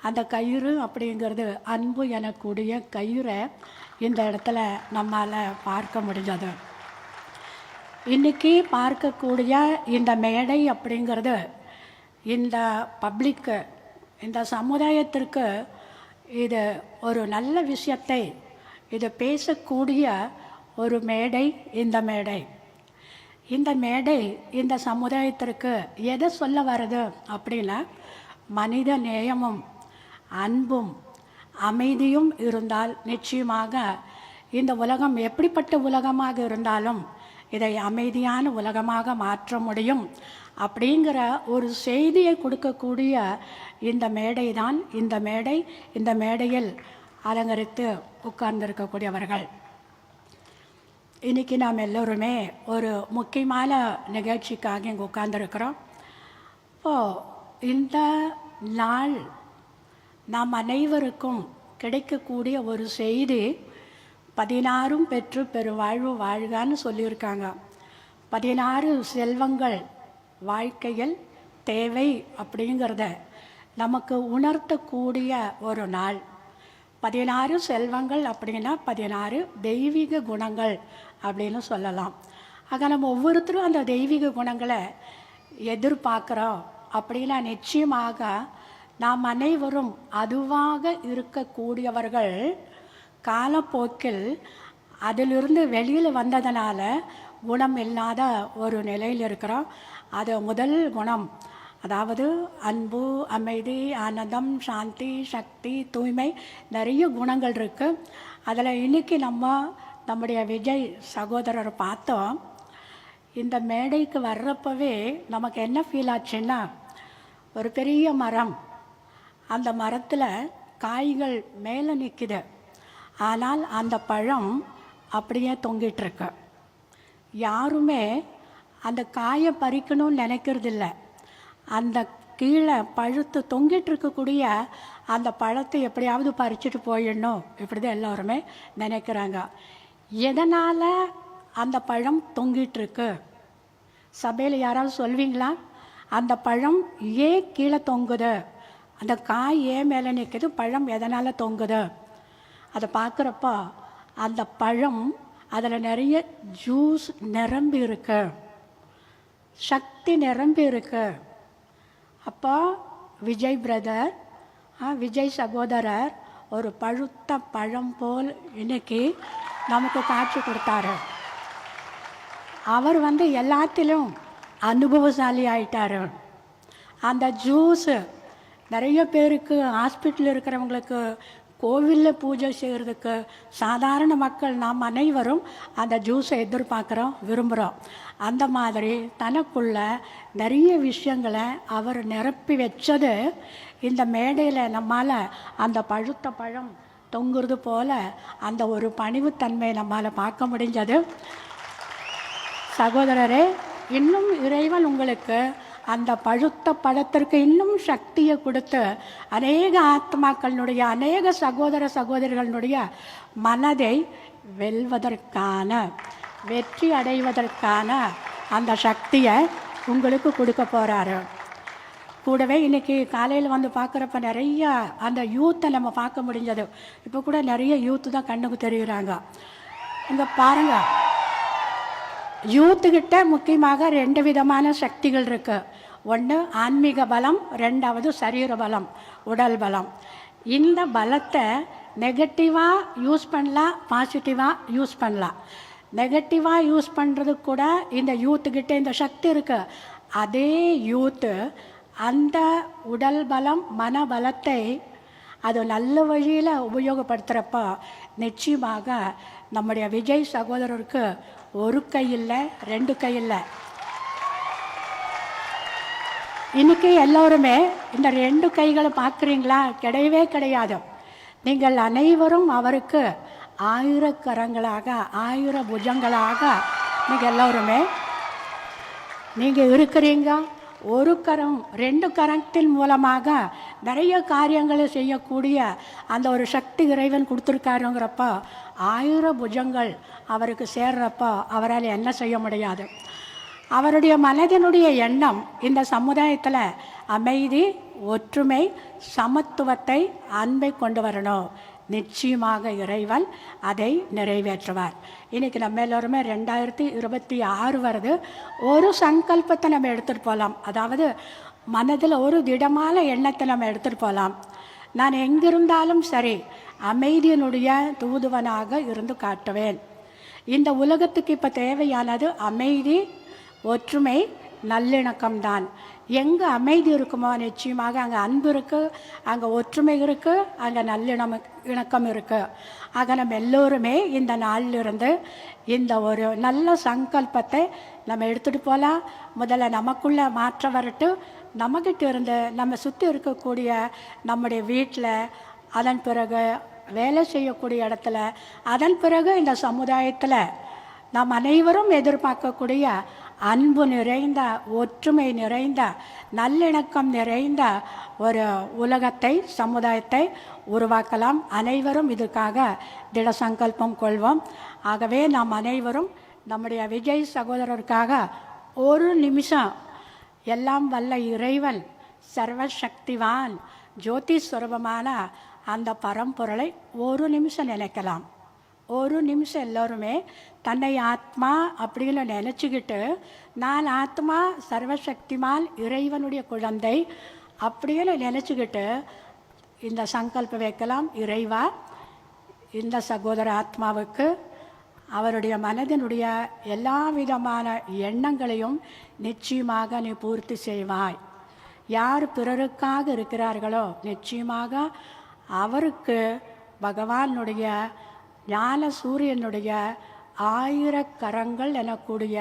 அந்த கயிறு அப்படிங்கிறது அன்பு எனக்கூடிய கயிறை இந்த இடத்துல நம்மால் பார்க்க முடிஞ்சது. இன்றைக்கி பார்க்கக்கூடிய இந்த மேடை அப்படிங்கிறது இந்த பப்ளிக்கு, இந்த சமுதாயத்திற்கு இது ஒரு நல்ல விஷயத்தை இது பேசக்கூடிய ஒரு மேடை. இந்த மேடை இந்த சமுதாயத்திற்கு எதை சொல்ல வருது அப்படின்னா, மனித நேயமும் அன்பும் அமைதியும் இருந்தால் நிச்சயமாக இந்த உலகம் எப்படிப்பட்ட உலகமாக இருந்தாலும் இதை அமைதியான உலகமாக மாற்ற முடியும் அப்படிங்கிற ஒரு செய்தியை கொடுக்கக்கூடிய இந்த மேடை தான் இந்த மேடையில் அலங்கரித்து உட்கார்ந்திருக்கக்கூடியவர்கள். இன்றைக்கி நாம் எல்லோருமே ஒரு முக்கியமான நிகழ்ச்சிக்காக இங்கே உட்கார்ந்துருக்கிறோம். இப்போது இந்த நாள் நாம் அனைவருக்கும் கிடைக்கக்கூடிய ஒரு செய்தி, 16 பெற்று பெருவாழ்வு வாழ்கான்னு சொல்லியிருக்காங்க. 16 செல்வங்கள் வாழ்க்கையில் தேவை அப்படிங்கிறத நமக்கு உணர்த்தக்கூடிய ஒரு நாள். 16 செல்வங்கள் அப்படின்னா 16 தெய்வீக குணங்கள் அப்படின்னு சொல்லலாம். ஆக நம்ம ஒவ்வொருத்தரும் அந்த தெய்வீக குணங்களை எதிர்பார்க்குறோம் அப்படின்னா நிச்சயமாக நாம் அனைவரும் அதுவாக இருக்கக்கூடியவர்கள். காலப்போக்கில் அதிலிருந்து வெளியில் வந்ததனால குணம் இல்லாத ஒரு நிலையில் இருக்கிறோம். அது முதல் குணம், அதாவது அன்பு, அமைதி, ஆனந்தம், சாந்தி, சக்தி, தூய்மை, நிறைய குணங்கள் இருக்குது. அதில் இன்றைக்கி நம்முடைய விஜய் சகோதரரை பார்த்தோம். இந்த மேடைக்கு வர்றப்பவே நமக்கு என்ன ஃபீல் ஆச்சுன்னா, ஒரு பெரிய மரம், அந்த மரத்தில் காய்கள் மேலே நிற்குது, ஆனால் அந்த பழம் அப்படியே தொங்கிட்டுருக்கு. யாருமே அந்த காயை பறிக்கணும்னு நினைக்கிறதில்ல. அந்த கீழே பழுத்து தொங்கிட்டு இருக்கக்கூடிய அந்த பழத்தை எப்படியாவது பறிச்சுட்டு போயிடணும், இப்படி தான் எல்லோருமே நினைக்கிறாங்க. எதனால் அந்த பழம் தொங்கிட்டுருக்கு? சபையில் யாராவது சொல்வீங்களா? அந்த பழம் ஏன் கீழே தொங்குது, அந்த காய் ஏன் மேலே நிற்குது, பழம் எதனால் தொங்குது? அதை பார்க்குறப்போ அந்த பழம் அதில் நிறைய ஜூஸ் நிரம்பி இருக்கு, சக்தி நிரம்பி இருக்கு. அப்போ விஜய் பிரதர், விஜய் சகோதரர் ஒரு பழுத்த பழம் போல் இன்னைக்கு நமக்கு காட்சி கொடுத்தாரு. அவர் எல்லாத்திலும் அனுபவசாலி ஆயிட்டார். அந்த ஜூஸு நிறைய பேருக்கு, ஹாஸ்பிட்டலில் இருக்கிறவங்களுக்கு, கோவிலில் பூஜை செய்கிறதுக்கு, சாதாரண மக்கள் நாம் அனைவரும் அந்த ஜூஸை எதிர்பார்க்குறோம், விரும்புகிறோம். அந்த மாதிரி தனக்குள்ள நிறைய விஷயங்களை அவர் நிரப்பி வச்சது இந்த மேடையில் நம்மால் அந்த பழுத்த பழம் தொங்குறது போல் அந்த ஒரு பணிவுத்தன்மையை நம்மால் பார்க்க முடிஞ்சது. சகோதரரே, இன்னும் இறைவன் உங்களுக்கு அந்த பழுத்த பழத்திற்கு இன்னும் சக்தியை கொடுத்து அநேக ஆத்மாக்களினுடைய, அநேக சகோதர சகோதரிகளினுடைய மனதை வெல்வதற்கான, வெற்றி அடைவதற்கான அந்த சக்தியை உங்களுக்கு கொடுக்க போகிறாரு. கூடவே இன்றைக்கி காலையில் பார்க்குறப்ப நிறைய அந்த யூத்தை நம்ம பார்க்க முடிஞ்சது. இப்போ கூட நிறைய யூத்து தான் கண்ணுக்கு தெரிகிறாங்க. இங்கே பாருங்கள், யூத்துக்கிட்ட முக்கியமாக 2 விதமான சக்திகள் இருக்குது. ஒன்று ஆன்மீக பலம், 2வது சரீர பலம், உடல் பலம். இந்த பலத்தை நெகட்டிவாக யூஸ் பண்ணலாம், பாசிட்டிவாக யூஸ் பண்ணலாம். நெகட்டிவாக யூஸ் பண்ணுறதுக்கு கூட இந்த யூத்துக்கிட்ட இந்த சக்தி இருக்குது. அதே யூத்து அந்த உடல் பலம், மன பலத்தை அது நல்ல வழியில் உபயோகப்படுத்துகிறப்போ நிச்சயமாக நம்முடைய விஜய் சகோதரருக்கு ஒரு கை இல்லை, 2 கை இல்லை. இன்றைக்கி எல்லோருமே இந்த 2 கைகளை பார்க்குறீங்களா? கிடையவே கிடையாது. நீங்கள் அனைவரும் அவருக்கு 1000 கரங்களாக, 1000 புஜங்களாக நீங்கள் எல்லோருமே நீங்கள் இருக்கிறீங்க. ஒரு கரம், 2 கரத்தின் மூலமாக நிறைய காரியங்களை செய்யக்கூடிய அந்த ஒரு சக்தி இறைவன் கொடுத்துருக்காருங்கிறப்போ 1000 புஜங்கள் அவருக்கு சேர்றப்போ அவரால் என்ன செய்ய முடியாது? அவருடைய மனதினுடைய எண்ணம் இந்த சமுதாயத்தில் அமைதி, ஒற்றுமை, சமத்துவத்தை, அன்பை கொண்டு வரணும். நிச்சயமாக இறைவன் அதை நிறைவேற்றுவார். இன்றைக்கி நம்ம எல்லோருமே 2026 வருது. ஒரு சங்கல்பத்தை நம்ம எடுத்துகிட்டு போகலாம். அதாவது மனதில் ஒரு திடமான எண்ணத்தை நம்ம எடுத்துகிட்டு போகலாம். நான் எங்கிருந்தாலும் சரி அமைதியினுடைய தூதுவனாக இருந்து காட்டுவேன். இந்த உலகத்துக்கு இப்போ தேவையானது அமைதி, ஒற்றுமை, நல்லிணக்கம்தான். எங்கே அமைதி இருக்குமோ நிச்சயமாக அங்கே அன்பு இருக்குது, அங்கே ஒற்றுமை இருக்குது, அங்கே இணக்கம் இருக்குது. ஆக நம்ம எல்லோருமே இந்த நாளிலிருந்து இந்த ஒரு நல்ல சங்கல்பத்தை நம்ம எடுத்துகிட்டு போகலாம். முதல்ல நமக்குள்ளே மாற்றம் வரட்டு. நம்மக்கிட்ட இருந்து நம்ம சுற்றி இருக்கக்கூடிய நம்முடைய வீட்டில், அதன் பிறகு வேலை செய்யக்கூடிய இடத்துல, அதன் பிறகு இந்த சமுதாயத்தில் நாம் அனைவரும் எதிர்பார்க்கக்கூடிய அன்பு நிறைந்த, ஒற்றுமை நிறைந்த, நல்லிணக்கம் நிறைந்த ஒரு உலகத்தை, சமுதாயத்தை உருவாக்கலாம். அனைவரும் இதுக்காக திட சங்கல்பம் கொள்வோம். ஆகவே நாம் அனைவரும் நம்முடைய விஜய் சகோதரருக்காக ஒரு நிமிஷம் எல்லாம் வல்ல இறைவன், சர்வசக்திவான், ஜோதி ஸ்வரூபமான அந்த பரம்பொருளை ஒரு நிமிஷம் நினைக்கலாம். ஒரு நிமிஷம் எல்லோருமே தன்னை ஆத்மா அப்படின்னு நினச்சிக்கிட்டு, நான் ஆத்மா சர்வசக்திமான் இறைவனுடைய குழந்தை அப்படின்னு நினச்சிக்கிட்டு இந்த சங்கல்பம் வைக்கலாம். இறைவா, இந்த சகோதர ஆத்மாவுக்கு அவருடைய மனதினுடைய எல்லா விதமான எண்ணங்களையும் நிச்சயமாக நீ பூர்த்தி செய்வாய். யார் பிறருக்காக இருக்கிறார்களோ நிச்சயமாக அவருக்கு பகவானுடைய ஞான சூரியனுடைய 1000 கரங்கள் எனக்கூடிய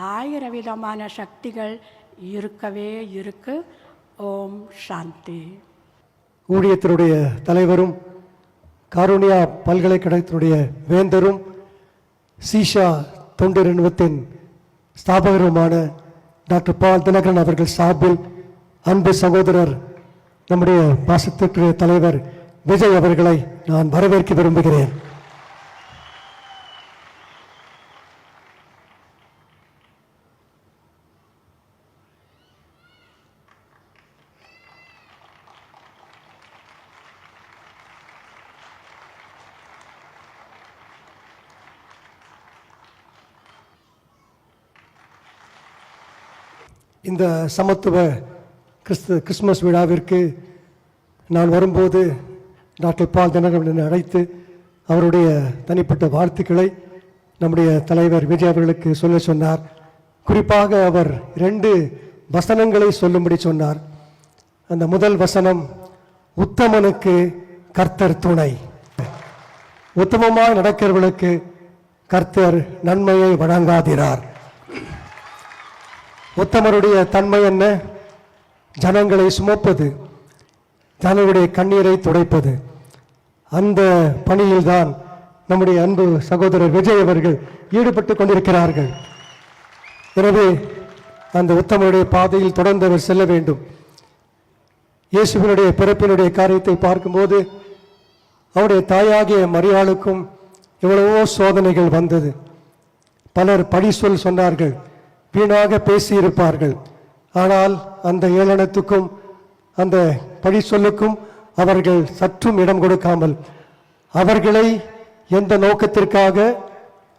1000 விதமான சக்திகள் இருக்கவே இருக்கு. ஓம் சாந்தி. ஊழியத்தினுடைய தலைவரும் காருண்யா பல்கலைக்கழகத்தினுடைய வேந்தரும் சீஷா தொண்டு நிறுவனத்தின் ஸ்தாபகருமான டாக்டர் பால் தினகரன் அவர்கள் சார்பில் அன்பு சகோதரர் நம்முடைய பாசத்திற்குரிய தலைவர் விஜய் அவர்களை நான் வரவேற்க விரும்புகிறேன். இந்த சமத்துவ கிறிஸ்துமஸ் விழாவிற்கு நான் வரும்போது டாக்டர் பால் தினகரன் அழைத்து அவருடைய தனிப்பட்ட வாழ்த்துக்களை நம்முடைய தலைவர் விஜய் அவர்களுக்கு சொல்ல சொன்னார். குறிப்பாக அவர் 2 வசனங்களை சொல்லும்படி சொன்னார். அந்த முதல் வசனம், உத்தமனுக்கு கர்த்தர் துணை. உத்தமமாய் நடக்கிறவர்களுக்கு கர்த்தர் நன்மையை வழங்காதிரார். உத்தமருடைய தன்மை என்ன? ஜனங்களை சுமப்பது, ஜனங்களுடைய கண்ணீரை துடைப்பது. அந்த பணியில்தான் நம்முடைய அன்பு சகோதரர் விஜய் அவர்கள் ஈடுபட்டு கொண்டிருக்கிறார்கள். எனவே அந்த உத்தமருடைய பாதையில் தொடர்ந்து அவர் செல்ல வேண்டும். இயேசுவினுடைய பிறப்பினுடைய காரியத்தை பார்க்கும்போது அவருடைய தாயாகிய மரியாளுக்கும் எவ்வளவோ சோதனைகள் வந்தது. பலர் பழி சொன்னார்கள், வீணாக பேசியிருப்பார்கள். ஆனால் அந்த ஏளனத்துக்கும் அந்த பழி சொல்லுக்கும் அவர்கள் சற்றும் இடம் கொடுக்காமல், அவர்களை எந்த நோக்கத்திற்காக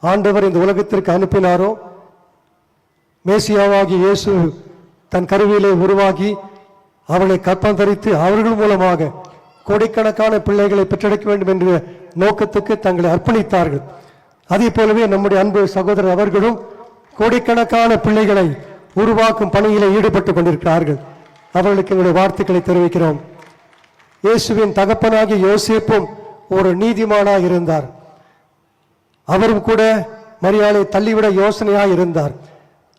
ஆண்டவர் இந்த உலகத்திற்கு அனுப்பினாரோ, மேசியாவாகி இயேசு தன் கருவியிலே உருவாகி அவர்களை கற்பம் தரித்து அவர்கள் மூலமாக கோடிக்கணக்கான பிள்ளைகளை பெற்றெடுக்க வேண்டும் என்ற நோக்கத்துக்கு தங்களை அர்ப்பணித்தார்கள். அதே போலவே நம்முடைய அன்பு சகோதரர் அவர்களும் கோடிக்கணக்கான பிள்ளைகளை உருவாக்கும் பணியிலே ஈடுபட்டு கொண்டிருக்கிறார்கள். அவர்களுக்கு எங்களுடைய வாழ்த்துக்களை தெரிவிக்கிறோம். இயேசுவின் தகப்பனாகிய யோசேப்பும் ஒரு நீதிமானாக இருந்தார். அவரும் கூட மரியாதை தள்ளிவிட யோசனையாக இருந்தார்.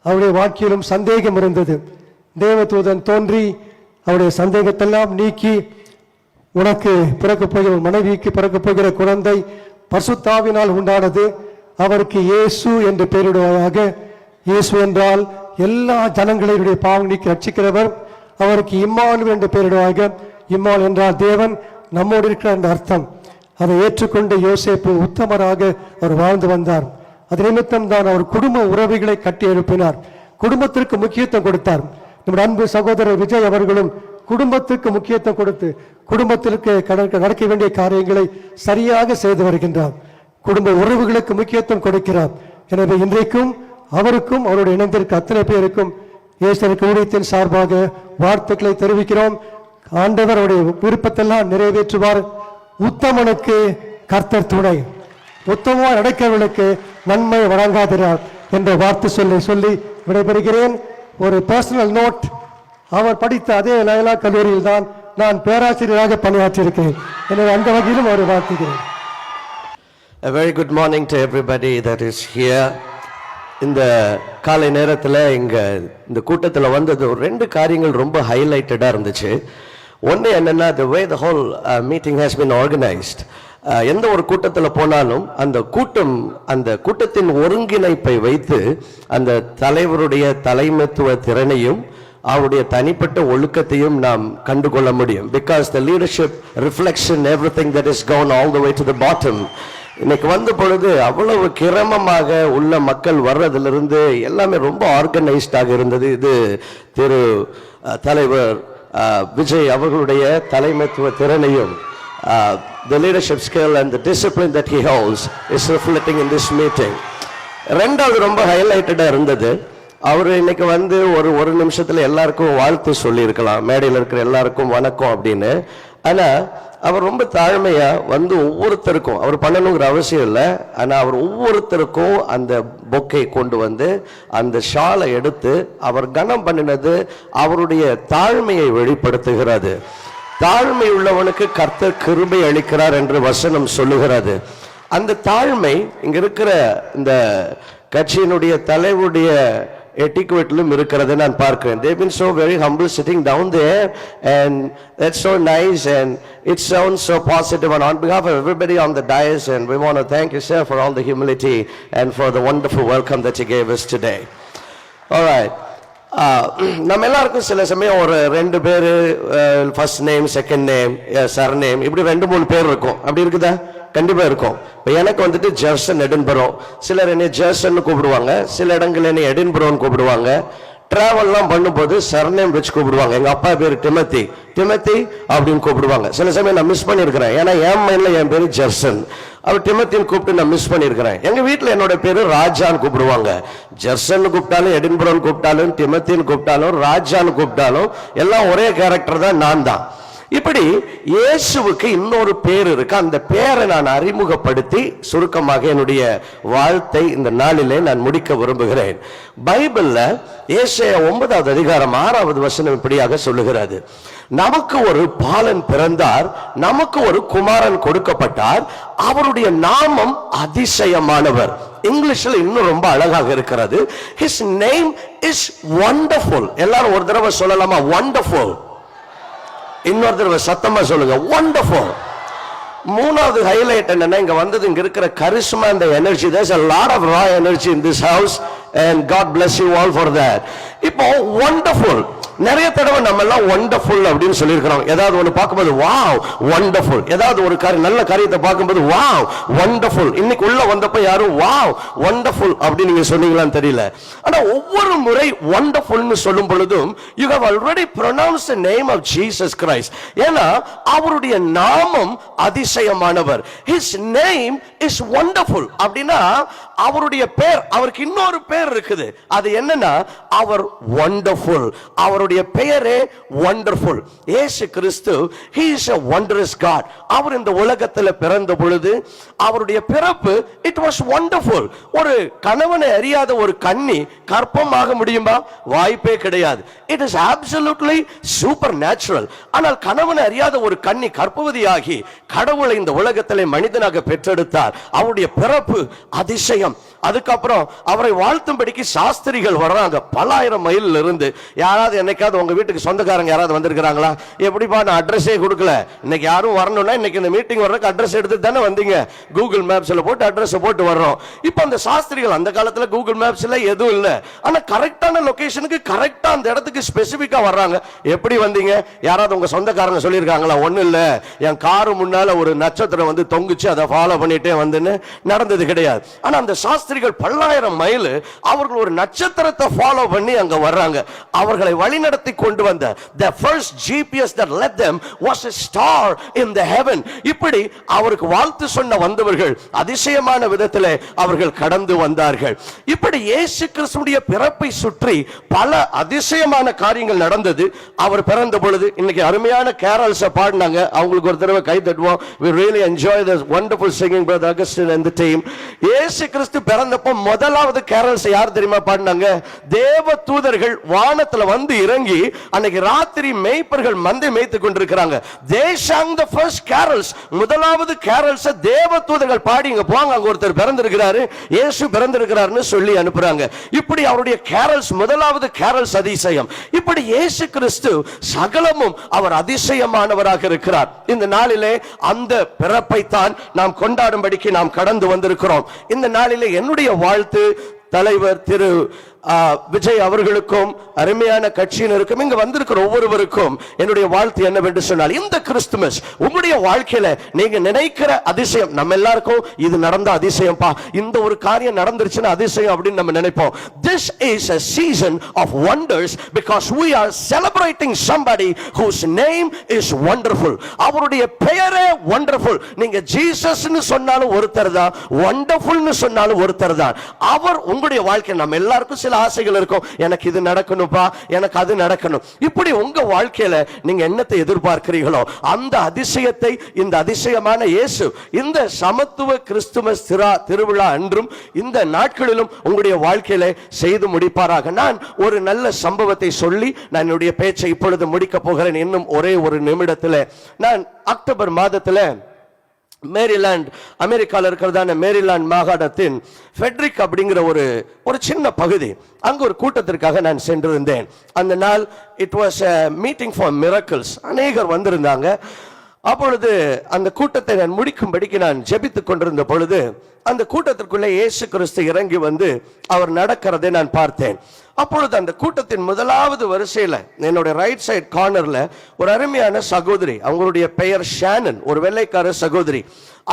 அவருடைய வாழ்க்கையிலும் சந்தேகம் இருந்தது. தேவதூதன் தோன்றி அவருடைய சந்தேகத்தெல்லாம் நீக்கி, உனக்கு பிறக்கப் போகிற மனைவிக்கு பிறக்கப் போகிற குழந்தை பரிசுத்தாவினால் உண்டானது, அவருக்கு இயேசு என்று பெயரிடுவாயாக. இயேசு என்றால் எல்லா ஜனங்களுடைய பாவம் நீக்கி ரட்சிக்கிறவர். அவருக்கு இம்மானுவேல் என்று பெயரிடுவாங்க. இம்மானுவேல் என்றால் தேவன் நம்மோடு இருக்கிறார் என்ற அர்த்தம். அதை ஏற்றுக்கொண்டு யோசேப்பு உத்தமராக அவர் வாழ்ந்து வந்தார். அது நிமித்தம் தான் அவர் குடும்ப உறவுகளை கட்டி எழுப்பினார். குடும்பத்திற்கு முக்கியத்துவம் கொடுத்தார். நம்முடைய அன்பு சகோதரர் விஜய் அவர்களும் குடும்பத்திற்கு முக்கியத்துவம் கொடுத்து குடும்பத்திற்கு நடக்க வேண்டிய காரியங்களை சரியாக செய்து வருகின்றார். குடும்ப உறவுகளுக்கு முக்கியத்துவம் கொடுக்கிறார். எனவே இன்றைக்கும் அவருக்கும் அவருடைய இணைந்திருக்க அத்தனை பேருக்கும் இயேசுவின் ஊழியத்தின் சார்பாக வாழ்த்துக்களை தெரிவிக்கிறோம். ஆண்டவர் அவருடைய விருப்பத்தெல்லாம் நிறைவேற்றுவார். உத்தமனுக்கு கர்த்தர் துணை, உத்தமமாக நடக்கிறவர்களுக்கு நன்மை வழங்காதிரார் என்ற வார்த்தை சொல்லி விடைபெறுகிறேன். ஒரு பர்சனல் நோட், அவர் படித்த அதே லயலா கல்லூரியில் தான் நான் பேராசிரியராக பணியாற்றியிருக்கிறேன். எனவே அந்த வகையிலும் அவர் வாழ்த்துகிறேன். A very good morning to everybody that is here. இந்த காலை நேரத்தில் இந்த கூட்டத்தில் வந்தது ஒரு 2 காரியங்கள் ரொம்ப ஹைலைட்டடாக இருந்துச்சு. ஒன்று என்னென்னா, the way the whole meeting has been organized. எந்த ஒரு கூட்டத்தில் போனாலும் அந்த கூட்டத்தின் ஒருங்கிணைப்பை வைத்து அந்த தலைவருடைய தலைமைத்துவ திறனையும் அவருடைய தனிப்பட்ட ஒழுக்கத்தையும் நாம் கண்டுகொள்ள முடியும். Because the leadership reflects in everything that is gone all the way to the bottom. இன்னைக்கு வந்த பொழுது அவ்வளவு கிரமமாக உள்ள மக்கள் வர்றதிலிருந்து எல்லாமே ரொம்ப ஆர்கனைஸ்டாக இருந்தது. இது திரு தலைவர் விஜய் அவர்களுடைய தலைமைத்துவ திறனையும் the leadership skill and the discipline that he holds is reflecting in this meeting. ரெண்டாவது ரொம்ப ஹைலைட்டடா இருந்தது, அவர் இன்னைக்கு வந்து ஒரு நிமிஷத்துல எல்லாருக்கும் வாழ்த்து சொல்லியிருக்கலாம், மேடையில் இருக்கிற எல்லாருக்கும் வணக்கம் அப்படின்னு. ஆனா அவர் ரொம்ப தாழ்மையா வந்து ஒவ்வொருத்தருக்கும், அவர் பண்ணணுங்கிற அவசியம் இல்லை, ஆனா அவர் ஒவ்வொருத்தருக்கும் அந்த பொக்கை கொண்டு வந்து அந்த ஷாலை எடுத்து அவர் கனம் பண்ணினது அவருடைய தாழ்மையை வெளிப்படுத்துகிறது. தாழ்மை உள்ளவனுக்கு கர்த்தர் கிருபை அளிக்கிறார் என்று வசனம் சொல்லுகிறது. அந்த தாழ்மை இங்க இருக்கிற இந்த கட்சியினுடைய தலைவருடைய etiquette-லும் இருக்கிறது நான் பார்க்கிறேன். They've been so very humble sitting down there, and that's so nice, and it sounds so positive. And on behalf of everybody on the dais, and we want to thank you, sir, for all the humility and for the wonderful welcome that you gave us today. All right. நம்ம எல்லாருக்கும் சில சமயம் ஒரு 2 பேர் first name, second name, sir name, இப்படி 2-3 பேர் இருக்கும். அப்படி இருக்குதா? கண்டிப்பா இருக்கும். இப்போ எனக்கு வந்துட்டு ஜெர்சன் எடின்பரோ, சிலர் என்னை ஜெர்சன் கூப்பிடுவாங்க, சில இடங்கள் என்னை எடின்பரோன்னு கூப்பிடுவாங்க. டிராவல்லாம் பண்ணும்போது சர்நேம் வச்சு கூப்பிடுவாங்க. எங்க அப்பா பேர் டிமத்தி, டிமத்தி அப்படின்னு கூப்பிடுவாங்க. சில சமயம் நான் மிஸ் பண்ணியிருக்கிறேன், ஏன்னா என் மைண்ட்ல என் பேரு ஜெர்சன், அவர் டிமத்தின்னு கூப்பிட்டு நான் மிஸ் பண்ணியிருக்கிறேன். எங்க வீட்டுல என்னோட பேரு ராஜான்னு கூப்பிடுவாங்க. ஜெர்சன் கூப்பிட்டாலும், எடின்பரோன்னு கூப்பிட்டாலும், டிமத்தின்னு கூப்பிட்டாலும், ராஜான்னு கூப்பிட்டாலும் எல்லாம் ஒரே கேரக்டர் தான், நான் தான். இப்படி இயேசுவுக்கு இன்னொரு பேர் இருக்கு. அந்த பேரை நான் அறிமுகப்படுத்தி சுருக்கமாக என்னுடைய வாழ்த்தை இந்த நாளிலே நான் முடிக்க விரும்புகிறேன். பைபிள்ல ஏசாயா 9வது அதிகாரம் 6வது வசனம் இப்படியாக சொல்லுகிறது, நமக்கு ஒரு பாலன் பிறந்தார், நமக்கு ஒரு குமாரன் கொடுக்கப்பட்டார், அவருடைய நாமம் அதிசயமானவர். இங்கிலீஷ்ல இன்னும் ரொம்ப அழகாக இருக்கிறது, his name is wonderful. எல்லாரும் ஒரு தடவை சொல்லலாமா? wonderful. இன்னொரு தடவை சத்தமா சொல்லுங்க, wonderful. மூணாவது ஹைலைட் என்னன்னா, இங்க வந்தது இங்க இருக்கிற charisma and the energy. There's a lot of raw energy in this house, and God bless you all for that. இப்போ wonderful, நிறைய தடவை நம்ம எல்லாம் வண்டர்ஃபுல் அப்படின்னு சொல்லியிருக்கிறோம். ஏதாவது ஒன்று பார்க்கும்போது வாவ் வண்டர்ஃபுல், ஏதாவது ஒரு நல்ல காரியத்தை பார்க்கும்போது வாவ் வண்டர்ஃபுல். இன்னைக்கு உள்ள வந்தப்ப யாரும் வாவ் வண்டர்ஃபுல் அப்படின்னு நீங்க சொன்னீங்களான்னு தெரியல. ஆனா ஒவ்வொரு முறை வண்டர்ஃபுல்னு சொல்லும் பொழுதும் you have already pronounced the name of Jesus Christ. ஏன்னா அவருடைய நாமம் அதிசயமானவர். His name is wonderful. அப்படின்னா அவருடைய பேர், அவருக்கு இன்னொரு பேர் இருக்குது. அது என்னன்னா அவர் wonderful. அவருடைய பெயரே wonderful. இயேசு கிறிஸ்து he is a wondrous God. அவர் இந்த உலகத்தில் பிறந்த பொழுது அவருடைய பிறப்பு it was wonderful. ஒரு கணவனை அறியாத ஒரு கன்னி கர்ப்பமாக முடியுமா? வாய்ப்பே கிடையாது. It is absolutely supernatural. ஆனால் கணவனை அறியாத ஒரு கன்னி கர்ப்பவதியாகி கடவுளை இந்த உலகத்திலே மனிதனாக பெற்றெடுத்தார். அவருடைய பிறப்பு அதிசயம். அதுக்கப்புறம் அவரை வாழ்த்தும்படிக்கு சாஸ்திரிகள் வர்றாங்க பல ஆயிரம் மைல் இருந்து. யாராவது என்னைக்காவது உங்க வீட்டுக்கு சொந்தக்காரங்க யாராவது வந்திருக்கிறாங்களா? எப்படிப்பா, நான் அட்ரஸே கொடுக்கல, இன்னைக்கு யாரும் வரணும்னா இன்னைக்கு இந்த மீட்டிங் வர்றதுக்கு அட்ரஸ் எடுத்து தானே வந்தீங்க, கூகுள் மேப்ஸ்ல போட்டு அட்ரஸ் போட்டு வர்றோம். இப்ப அந்த சாஸ்திரிகள், அந்த காலத்துல கூகுள் மேப்ஸ்ல எதுவும் இல்ல, ஆனா கரெக்டான லொகேஷனுக்கு கரெக்டா அந்த இடத்துக்கு ஸ்பெசிபிக்கா வர்றாங்க. எப்படி வந்தீங்க? யாராவது உங்க சொந்தக்காரங்க சொல்லியிருக்காங்களா? ஒண்ணு இல்ல, என் காரு முன்னால ஒரு நட்சத்திரம் வந்து தொங்குச்சு, அதை ஃபாலோ பண்ணிட்டே வந்துன்னு நடந்தது கிடையாது. ஆனா அந்த சாஸ்திரிகள் பல்லாயிரம் மைல் அவர்கள் ஒரு நட்சத்திரத்தை ஃபாலோ பண்ணி அங்க வர்றாங்க. அவர்களை வழிநடத்தி கொண்டு வந்த the first GPS that led them was a star in the heaven. இப்படி அவருக்கு வாழ்த்து சொன்ன வந்தவர்கள் அதிசயமான விதத்திலே அவர்கள் கடந்து வந்தார்கள். இப்படி இயேசு கிறிஸ்துவின் பிறப்பை சுற்றி பல அதிசயமான காரியங்கள் நடந்தது. அவர் பிறந்த பொழுது இன்னைக்கு அருமையான கேரல்ஸ் பாடினாங்க. அவங்களுக்கு ஒரு தடவை கை தட்டுவோம். we really enjoy this wonderful singing brother Augustine and the team. இயேசு கிறிஸ்து பிறந்தப்போ முதலாவது கேரல்ஸ் யார் தெரியுமா பாடினாங்க? தேவ தூதர்கள் வானத்துல வந்து இறங்கி அன்னைக்கு ராத்திரி மேய்ப்பர்கள் மந்தை மேய்த்துக் கொண்டிருக்கிறாங்க. they sang the first carols. முதலாவது கேரல்ஸ் தேவ தூதர்கள் பாடி, இங்க போங்க, அங்க ஒருத்தர் பிறந்திருக்கிறாரு, இயேசு பிறந்திருக்கிறாருன்னு சொல்லி அனுப்புறாங்க. இப்படி அவருடைய கேரல்ஸ், முதலாவது கேரல்ஸ் அதிசயம். இப்படி இயேசு கிறிஸ்து சகலமும் அவர் அதிசயமானவராக இருக்கிறார். இந்த நாளிலே அந்த பிறப்பை தான் நாம் கொண்டாடும்படிக்கு நாம் கடந்து வந்திருக்கிறோம். இந்த நாளிலே என்னுடைய வாழ்த்து தலைவர் திரு விஜய் அவர்களுக்கும் அருமையான கட்சியினருக்கும் இங்க வந்திருக்கிற ஒவ்வொருவருக்கும் என்னுடைய வாழ்த்து என்னவென்று சொன்னால், இந்த கிறிஸ்துமஸ் உங்களுடைய வாழ்க்கையில நீங்க நினைக்கிற அதிசயம், நம்ம எல்லாருக்கும் இது நடந்த அதிசயம்பா, இந்த ஒரு காரியம் நடந்துருச்சுன்னா அதிசயம் அப்படின்னு நம்ம நினைப்போம். This is a season of wonders because we are celebrating somebody whose name is wonderful. அவருடைய பெயரே wonderful. நீங்க ஜீசஸ்னு சொன்னாலும் ஒருத்தர் தான், wonderfulனு சொன்னாலும் ஒருத்தர் தான். அவர் உங்களுடைய வாழ்க்கை, நம்ம எல்லாருக்கும் சில ஆசைகள் இருக்கும், எனக்கு இது நடக்கணும்பா, எனக்கு அது நடக்கணும். இப்படி உங்க வாழ்க்கையில நீங்க என்னத்தை எதிர்பார்க்கிறீர்களோ அந்த அதிசயத்தை இந்த அதிசயமான இயேசு இந்த சமத்துவ கிறிஸ்துமஸ் திருவிழா அன்றும் இந்த நாட்களிலும் உங்களுடைய வாழ்க்கையில செய்து முடிப்பாராக. நான் ஒரு நல்ல சம்பவத்தை சொல்லி நான் என்னுடைய பேச்சை இப்பொழுது முடிக்க போகிறேன். இன்னும் ஒரே ஒரு நிமிடத்தில் நான் அக்டோபர் மாதத்தில் மேரிலாண்ட், அமெரிக்காவில் இருக்கிறதான மேரிலாண்ட் மாகாணத்தின் ஃபெட்ரிக் அப்படிங்கிற ஒரு சின்ன பகுதி, அங்க ஒரு கூட்டத்திற்காக நான் சென்றிருந்தேன். அந்த நாள் it was a meeting for miracles. அநேகர் வந்திருந்தாங்க. அப்பொழுது அந்த கூட்டத்தை நான் முடிக்கும்படிக்கு நான் ஜெபித்துக் கொண்டிருந்த பொழுது அந்த கூட்டத்திற்குள்ளே இயேசு கிறிஸ்து இறங்கி வந்து அவர் நடக்கிறதை நான் பார்த்தேன். அப்பொழுது அந்த கூட்டத்தின் முதலாவது வரிசையில் என்னுடைய ரைட் சைடு கார்னர்ல ஒரு அருமையான சகோதரி, அவங்களுடைய பெயர் ஷானன், ஒரு வெள்ளைக்கார சகோதரி.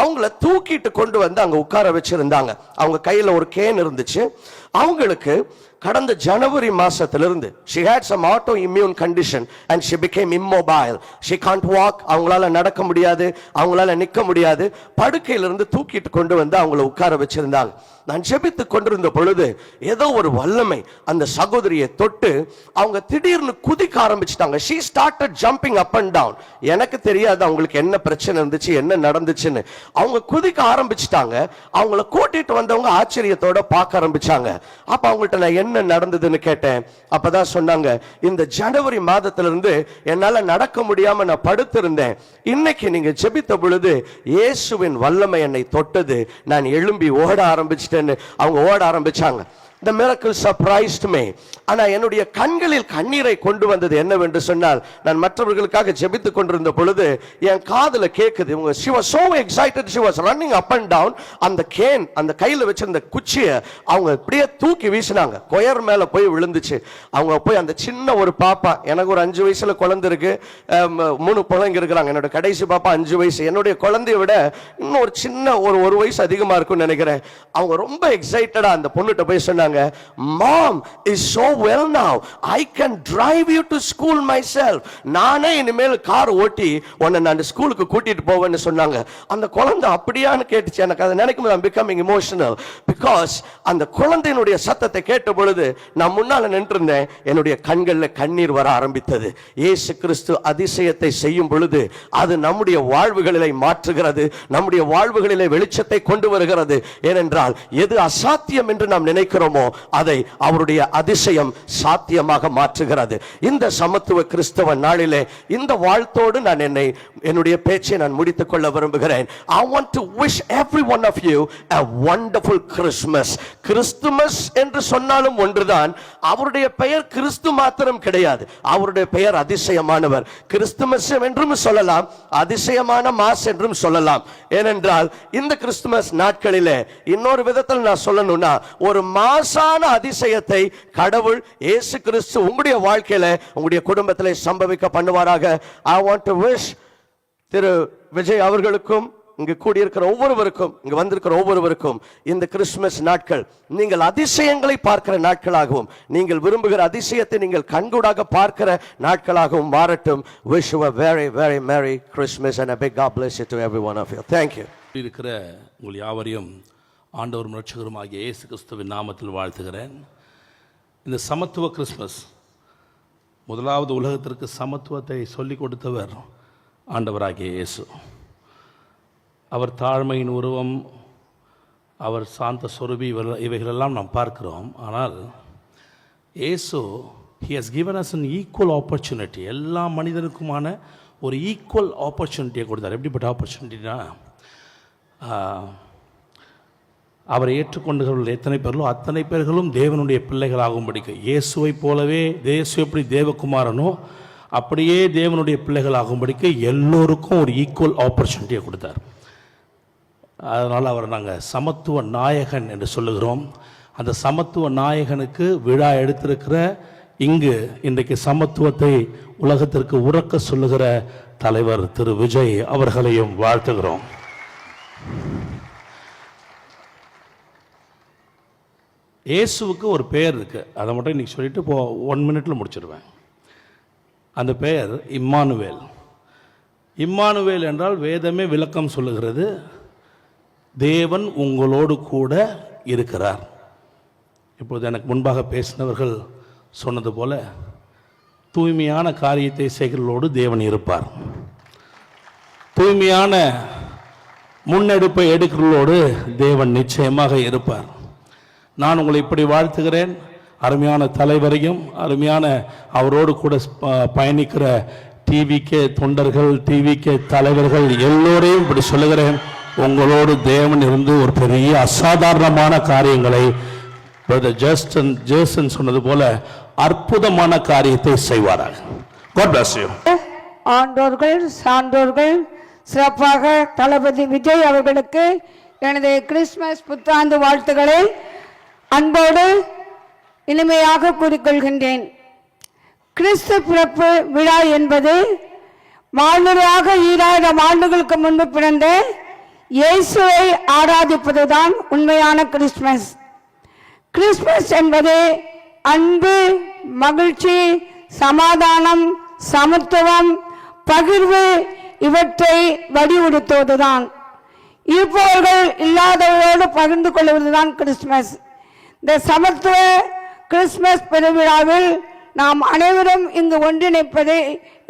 அவங்கள தூக்கிட்டு கொண்டு வந்து அங்க உட்கார வச்சிருந்தாங்க. அவங்க கையில ஒரு கேன் இருந்துச்சு. அவங்களுக்கு கடந்த ஜனவரி மாசத்திலிருந்து she had some autoimmune condition and she became immobile. She can't walk. அவங்களால நடக்க முடியாது, அவங்களால நிக்க முடியாது. படுக்கையிலிருந்து தூக்கிட்டு கொண்டு வந்து அவங்கள உட்கார வச்சிருந்தாங்க. நான் ஜெபித்து கொண்டிருந்த பொழுது ஏதோ ஒரு வல்லமை அந்த சகோதரியை தொட்டு அவங்க திடீர்னு குதிக்க ஆரம்பிச்சிட்டாங்க. she started jumping up and down. எனக்கு தெரியாது அவங்களுக்கு என்ன பிரச்சனை இருந்துச்சு, என்ன நடந்துச்சுன்னு. அவங்க குதிக்க ஆரம்பிச்சிட்டாங்க. அவங்கள கூட்டிட்டு வந்தவங்க ஆச்சரியத்தோட பார்க்க ஆரம்பிச்சாங்க. அப்ப அவங்கள்ட்ட நான் என்ன நடந்ததுன்னு கேட்டேன். அப்பதான் சொன்னாங்க, இந்த ஜனவரி மாதத்திலிருந்து என்னால நடக்க முடியாம நான் படுத்திருந்தேன். இன்னைக்கு நீங்க ஜெபித்த பொழுது இயேசுவின் வல்லமை என்னை தொட்டது, நான் எழும்பி ஓட ஆரம்பிச்சிட்டேன்னு அவங்க ஓட ஆரம்பிச்சாங்க. The miracle surprised me. ஆனா என்னுடைய கண்களில் கண்ணீரை கொண்டு வந்தது என்னவென்று சொன்னால், நான் மற்றவர்களுக்காக ஜெபித்துக் கொண்டிருந்த பொழுது என் காதுல கேக்குது, இவங்க she was so excited, she was running up and down. அந்த கேன், அந்த கையில வச்சிருந்த குச்சியை அவங்க அப்படியே தூக்கி வீசினாங்க. கொயர் மேல போய் விழுந்துச்சு. அவங்க போய் அந்த சின்ன ஒரு பாப்பா, எனக்கு ஒரு 5 வயசுல குழந்தை இருக்கு, 3 பிள்ளைங்க இருக்கிறாங்க. என்னோட கடைசி பாப்பா 5 வயசு. என்னுடைய குழந்தைய விட இன்னும் ஒரு சின்ன ஒரு வயசு அதிகமா இருக்கும்னு நினைக்கிறேன். அவங்க ரொம்ப எக்ஸைட்டடா அந்த பொண்ணுகிட்ட போய் சொன்னாங்க, Mom is so well now. I can drive you to school myself. நானே இனிமேல் கார் ஓட்டி உன்னை நான் ஸ்கூலுக்கு கூட்டிட்டு போவேன்னு சொன்னாங்க. அந்த குழந்தை அப்படியான்னு கேட்டுச்சு. எனக்கு அதை நினைக்கும் போது I'm becoming emotional because அந்த குழந்தையினுடைய சத்தத்தை கேட்ட பொழுது நான் முன்னால நின்றிருந்தேன். என்னுடைய கண்களில் கண்ணீர் வர ஆரம்பித்தது. இயேசு கிறிஸ்து அதிசயத்தை செய்யும் பொழுது அது நம்முடைய வாழ்வுகளிலே மாற்றுகிறது, நம்முடைய வாழ்வுகளிலே வெளிச்சத்தை கொண்டு வருகிறது. ஏனென்றால் எது அசாத்தியம் என்று நாம் நினைக்கிறோமோ அதை அவருடைய அதிசயம் சாத்தியமாக மாற்றுகிறது. இந்த சமத்துவ கிறிஸ்தவ நாளிலே இந்த வாழ்த்தோடு நான் என்னுடைய பேச்சை நான் முடித்துக் கொள்ள விரும்புகிறேன். I want to wish every one of you a wonderful Christmas. Christmas என்று சொன்னாலும் ஒன்றுதான். அவருடைய பெயர் கிறிஸ்து மாத்திரம் கிடையாது, அவருடைய பெயர் அதிசயமானவர். கிறிஸ்துமஸ் என்றும் சொல்லலாம், அதிசயமான மாஸ் என்றும் சொல்லலாம். ஏனென்றால் இந்த கிறிஸ்துமஸ் நாட்களிலே இன்னொரு விதத்தில் நான் சொல்லணும்னா, ஒரு மாசான அதிசயத்தை கடவுள் இயேசு கிறிஸ்து உங்களுடைய வாழ்க்கையில உங்களுடைய குடும்பத்திலே சம்பவிக்க பண்ணுவாராக. I want to wish திரு விஜய் அவர்களுக்கும் இங்கு கூடியிருக்கிற ஒவ்வொருவருக்கும், இங்கு வந்திருக்கிற ஒவ்வொருவருக்கும் இந்த கிறிஸ்துமஸ் நாட்கள் நீங்கள் அதிசயங்களை பார்க்கிற நாட்களாகவும், நீங்கள் விரும்புகிற அதிசயத்தை நீங்கள் கண்கூடாக பார்க்கிற நாட்களாகவும் மாறட்டும். Wish you a very very merry Christmas and a big God bless you to every one of you. Thank you. இருக்கிற உங்கள் யாவரையும் ஆண்டவரும் இரட்சகருமாகிய இயேசு கிறிஸ்துவின் நாமத்தில் வாழ்த்துகிறேன். இந்த சமத்துவ கிறிஸ்மஸ், முதலாவது உலகத்திற்கு சமத்துவத்தை சொல்லிக் கொடுத்தவர் ஆண்டவராகிய இயேசு. அவர் தாழ்மையின் உருவம், அவர் சாந்த சொரூபி, இவைகளெல்லாம் நாம் பார்க்கிறோம். ஆனால் இயேசு he has given us an equal opportunity. எல்லா மனிதனுக்குமான ஒரு ஈக்குவல் ஆப்பர்ச்சுனிட்டியை கொடுத்தார். எப்படிப்பட்ட ஆப்பர்ச்சுனிட்டினா, அவரை ஏற்றுக்கொண்டவர்கள் எத்தனை பேர்களோ அத்தனை பேர்களும் தேவனுடைய பிள்ளைகளாகும்படிக்கு, இயேசுவை போலவே இயேசு எப்படி தேவகுமாரனோ அப்படியே தேவனுடைய பிள்ளைகளாகும்படிக்கு எல்லோருக்கும் ஒரு ஈக்குவல் ஆப்பர்ச்சுனிட்டியை கொடுத்தார். அதனால் அவர் நாங்கள் சமத்துவ நாயகன் என்று சொல்லுகிறோம். அந்த சமத்துவ நாயகனுக்கு விழா எடுத்திருக்கிற இங்கு இன்றைக்கு சமத்துவத்தை உலகத்திற்கு உறக்க சொல்லுகிற தலைவர் திரு விஜய் அவர்களையும் வாழ்த்துகிறோம். இயேசுவுக்கு ஒரு பெயர் இருக்கு, அதை மட்டும் இன்னைக்கு சொல்லிட்டு 1 மினிட்ல முடிச்சிடுவேன். அந்த பெயர் இம்மானுவேல். இம்மானுவேல் என்றால் வேதமே விளக்கம் சொல்லுகிறது, தேவன் உங்களோடு கூட இருக்கிறார். இப்பொழுது எனக்கு முன்பாக பேசினவர்கள் சொன்னது போல தூய்மையான காரியத்தை செய்கிறவர்களோடு தேவன் இருப்பார். தூய்மையான முன்னெடுப்பை எடுக்கிறவர்களோடு தேவன் நிச்சயமாக இருப்பார். நான் உங்களை இப்படி வாழ்த்துகிறேன். அருமையான தலைவரையும் அருமையான அவரோடு கூட பயணிக்கிற டிவிகே தொண்டர்கள், டிவிகே தலைவர்கள் எல்லோரையும் இப்படி சொல்லுகிறேன், உங்களோடு தேவன் இருந்து ஒரு பெரிய அசாதாரணமான காரியங்களை ஜேசன் சொன்னது போல அற்புதமான காரியத்தை செய்வார்கள். God bless you. ஆண்டோர்கள் சான்றோர்கள் சிறப்பாக தளபதி விஜய் அவர்களுக்கு எனது கிறிஸ்துமஸ் புத்தாண்டு வாழ்த்துக்களை அன்போடு இனிமையாக கூறிக்கொள்கின்றேன். கிறிஸ்து பிறப்பு விழா என்பது மாநிலமாக 2000 ஆண்டுகளுக்கு முன்பு பிறந்த இயேசுவை ஆராதிப்பதுதான் உண்மையான கிறிஸ்துமஸ். கிறிஸ்துமஸ் என்பது அன்பு, மகிழ்ச்சி, சமாதானம், சமத்துவம், பகிர்வு இவற்றை வலியுறுத்துவதுதான். இருப்பவர்கள் இல்லாதவர்களோடு பகிர்ந்து கொள்வதுதான் கிறிஸ்துமஸ். இந்த சமத்துவ கிறிஸ்துமஸ் பெருவிழாவில் நாம் அனைவரும் இங்கு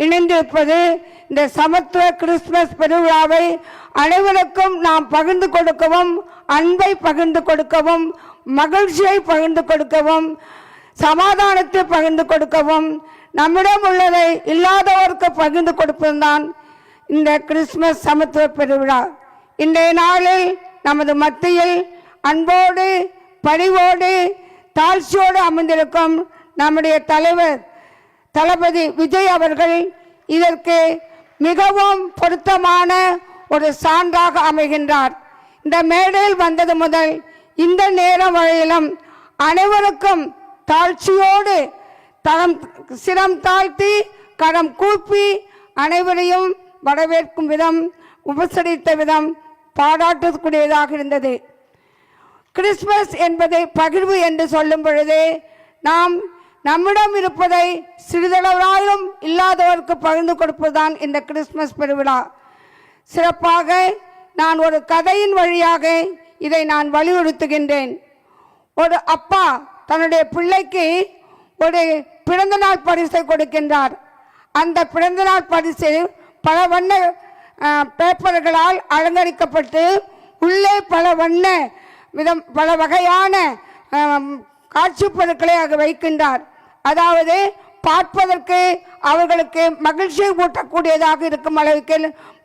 இணைந்திருப்பது இந்த சமத்துவ கிறிஸ்துமஸ் பெருவிழாவை அனைவருக்கும் நாம் பகிர்ந்து கொடுக்கவும், அன்பை பகிர்ந்து கொடுக்கவும், மகிழ்ச்சியை பகிர்ந்து கொடுக்கவும், சமாதானத்தை பகிர்ந்து கொடுக்கவும், நம்மிடம் உள்ளதை இல்லாதவருக்கு பகிர்ந்து கொடுப்பதுதான் இந்த கிறிஸ்துமஸ் சமத்துவ பெருவிழா. இன்றைய நாளில் நமது மத்தியில் அன்போடு, பணிவோடு, தாழ்ச்சியோடு அமர்ந்திருக்கும் நம்முடைய தலைவர் தளபதி விஜய் அவர்கள் இதற்கு மிகவும் பொருத்தமான ஒரு சான்றாக அமைகின்றார். இந்த மேடையில் வந்தது முதல் இந்த நேரம் வரையிலும் அனைவருக்கும் தாழ்ச்சியோடு சிரம் தாழ்த்தி கரம் கூப்பி அனைவரையும் வரவேற்கும் விதம், உபசரித்த விதம் பாராட்டக்கூடியதாக இருந்தது. கிறிஸ்துமஸ் என்பதை பகிர்வு என்று சொல்லும் பொழுது நாம் நம்மிடம் இருப்பதை சிறிதளவாயிலும் இல்லாதவருக்கு பகிர்ந்து கொடுப்பதுதான் இந்த கிறிஸ்துமஸ் பெருவிழா. சிறப்பாக நான் ஒரு கதையின் வழியாக இதை நான் வலியுறுத்துகின்றேன். ஒரு அப்பா தன்னுடைய பிள்ளைக்கு ஒரு பிறந்தநாள் பரிசை கொடுக்கின்றார். அந்த பிறந்தநாள் பரிசு பல வண்ண பேப்பர்களால் அலங்கரிக்கப்பட்டு உள்ளே பல வகையான காட்சி பொருட்களை வைக்கின்றார். அதாவது பார்ப்பதற்கு அவர்களுக்கு மகிழ்ச்சியை ஊட்டக்கூடியதாக இருக்கும் அளவுக்கு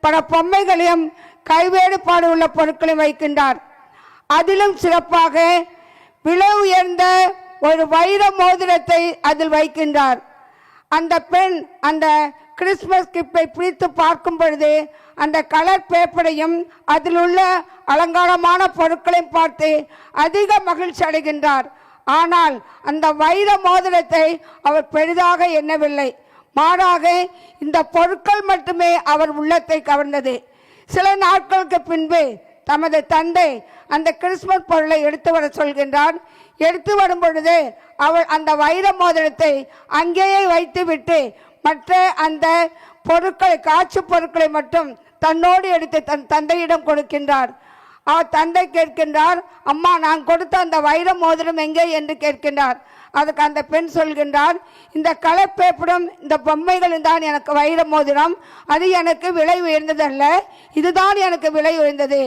பல பொம்மைகளையும் கைவேறுபாடு உள்ள பொருட்களையும் வைக்கின்றார். அதிலும் சிறப்பாக விலை உயர்ந்த ஒரு வைர மோதிரத்தை அதில் வைக்கின்றார். அந்த பெண் அந்த கிறிஸ்துமஸ் கிஃப்டை பிரித்து பார்க்கும் பொழுது அந்த கலர் பேப்பரையும் அதில் உள்ள அலங்காரமான பொருட்களையும் பார்த்து அதிக மகிழ்ச்சி அடைகின்றார். ஆனால் அந்த வைர மோதிரத்தை அவர் பெரிதாக எண்ணவில்லை. மாறாக இந்த பொருட்கள் மட்டுமே அவர் உள்ளத்தை கவர்ந்தது. சில நாட்களுக்கு பின்பு தமது தந்தை அந்த கிறிஸ்துமஸ் பொருளை எடுத்து வர சொல்கின்றார். எடுத்து வரும் பொழுது அவள் அந்த வைர மோதிரத்தை அங்கேயே வைத்துவிட்டு மற்ற அந்த பொருட்களை, காட்சி பொருட்களை மட்டும் தன்னோடு எடுத்து தன் தந்தையிடம் கொடுக்கின்றார். அவர் தந்தை கேட்கின்றார், அம்மா நான் கொடுத்த அந்த வைர மோதிரம் எங்கே என்று கேட்கின்றார். அதுக்கு அந்த பெண் சொல்கின்றார், இந்த கலர் பேப்பரும் இந்த பொம்மைகளும் தான் எனக்கு வைர மோதிரம், அது எனக்கு விலை உயர்ந்ததல்ல, இதுதான் எனக்கு விலை உயர்ந்தது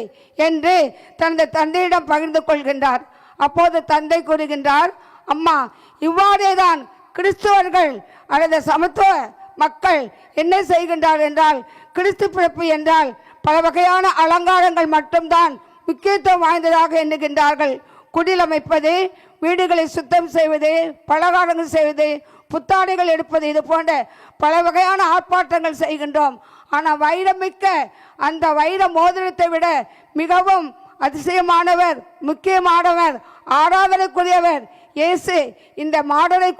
என்று தனது தந்தையிடம் பகிர்ந்து கொள்கின்றார். அப்போது தந்தை கூறுகின்றார், அம்மா இவ்வாறேதான் கிறிஸ்துவர்கள் அல்லது சமத்துவ மக்கள் என்ன செய்கின்றார் என்றால், கிறிஸ்து பிறப்பு என்றால் பல வகையான அலங்காரங்கள் மட்டும்தான் முக்கியத்துவம் வாய்ந்ததாக எண்ணுகின்றார்கள். குடில் அமைப்பது, வீடுகளை சுத்தம் செய்வது, பலகாரங்கள் செய்வது, புத்தாடைகள் எடுப்பது, இது போன்ற பல வகையான ஆர்ப்பாட்டங்கள் செய்கின்றோம். ஆனால் வைரமிக்க அந்த வைர மோதிரத்தை விட மிகவும் அதிசயமானவர், முக்கியமானவர், ஆராதனைக்குரியவர் இயேசு இந்த மாடலை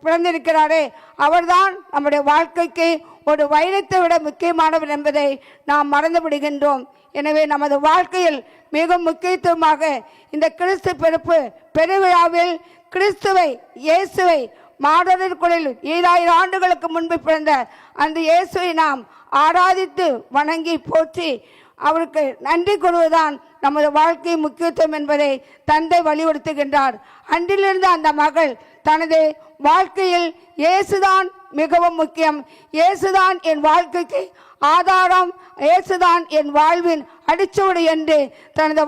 பிறந்திருக்கிறாரே, அவர்தான் நம்முடைய வாழ்க்கைக்கு ஒரு வைரத்தை விட முக்கியமானவர் என்பதை நாம் மறந்து விடுகின்றோம். எனவே நமது வாழ்க்கையில் மிக முக்கியத்துவமாக இந்த கிறிஸ்து பிறப்பு பெருவிழாவில் கிறிஸ்துவை, இயேசுவை, மாடலிற்குள்ளில் 2000 ஆண்டுகளுக்கு முன்பு பிறந்த அந்த இயேசுவை நாம் ஆராதித்து வணங்கி போற்றி அவருக்கு நன்றி கூறுவதுதான் நமது வாழ்க்கை முக்கியத்துவம் என்பதை தந்தை வலியுறுத்துகின்றார். அன்றிலிருந்து அந்த மகள் தனது வாழ்க்கையில் இயேசுதான் மிகவும் முக்கியம், இயேசுதான் என் வாழ்க்கைக்கு ஆதாரம், இயேசுதான் என் வாழ்வின் அடிச்சுவடு என்று தனது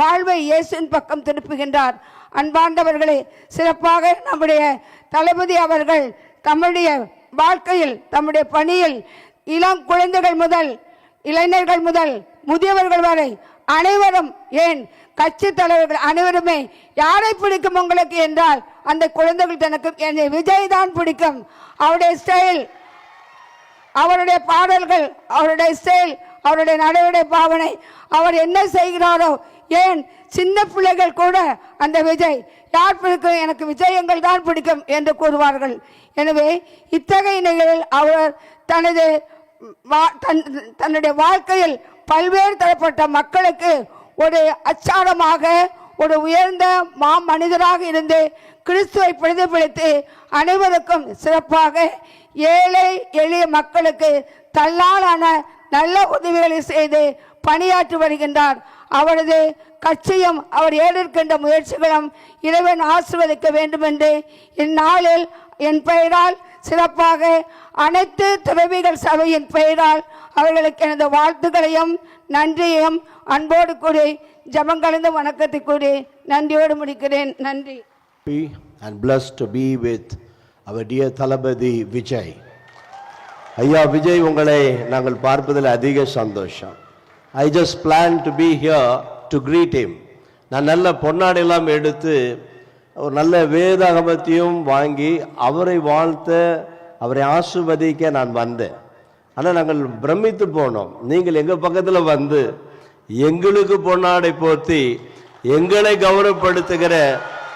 வாழ்வை இயேசுவின் பக்கம் திருப்புகின்றார். அன்பார்ந்தவர்களே, சிறப்பாக நம்முடைய தளபதி அவர்கள் தம்முடைய வாழ்க்கையில், தம்முடைய பணியில் இளம் குழந்தைகள் முதல் இளைஞர்கள் முதல் முதியவர்கள் வரை அனைவரும், ஏன் கட்சி தலைவர்கள் அனைவருமே, யாரை பிடிக்கும் உங்களுக்கு என்றால் அந்த குழந்தைகள் தனக்கு விஜய் தான் பிடிக்கும். அவருடைய ஸ்டைல், அவருடைய பாடல்கள், அவருடைய ஸ்டைல், அவருடைய நடைமுறை பாவனை, அவர் என்ன செய்கிறாரோ, ஏன் சின்ன பிள்ளைகள் கூட அந்த விஜய் யார் பிடிக்கும், எனக்கு விஜயங்கள் தான் பிடிக்கும் என்று கூறுவார்கள். எனவே இத்தகைய நிலையில் அவர் தன்னுடைய வாழ்க்கையில் பல்வேறு தரப்பட்ட மக்களுக்கு ஒரு அச்சாரமாக, ஒரு உயர்ந்த மனிதராக இருந்து கிறிஸ்துவை பிரதிபலித்து அனைவருக்கும் சிறப்பாக ஏழை எளிய மக்களுக்கு தள்ளாலான நல்ல உதவிகளை செய்து பணியாற்றி வருகின்றார். அவரது கட்சியும் அவர் ஏறிருக்கின்ற முயற்சிகளும் இறைவன் ஆசீர்வதிக்க வேண்டும் என்று இந்நாளில் என் பெயரால் சிறப்பாக அனைத்து துறவிகள் சபையின் பெயரால் அவர்களுக்கு எனது வாழ்த்துக்களையும் நன்றியையும் அன்போடு கூறி ஜபங்கலந்த வணக்கத்தை கூறி நன்றியோடு முடிக்கிறேன். நன்றி. And blessed to be with our dear தளபதி விஜய். ஐயா விஜய், உங்களை நாங்கள் பார்ப்பதில் அதிக சந்தோஷம். I just planned to be here to greet him. நான் நல்ல பொன்னாடையெல்லாம் எடுத்து ஒரு நல்ல வேதாகமத்தையும் வாங்கி அவரை வாழ்த்த, அவரை ஆசீர்வதிக்க நான் வந்தேன். ஆனால் நாங்கள் பிரமித்து போனோம். நீங்கள் எங்கள் பக்கத்தில் வந்து எங்களுக்கு பொன்னாடை போர்த்தி எங்களை கௌரவப்படுத்துகிற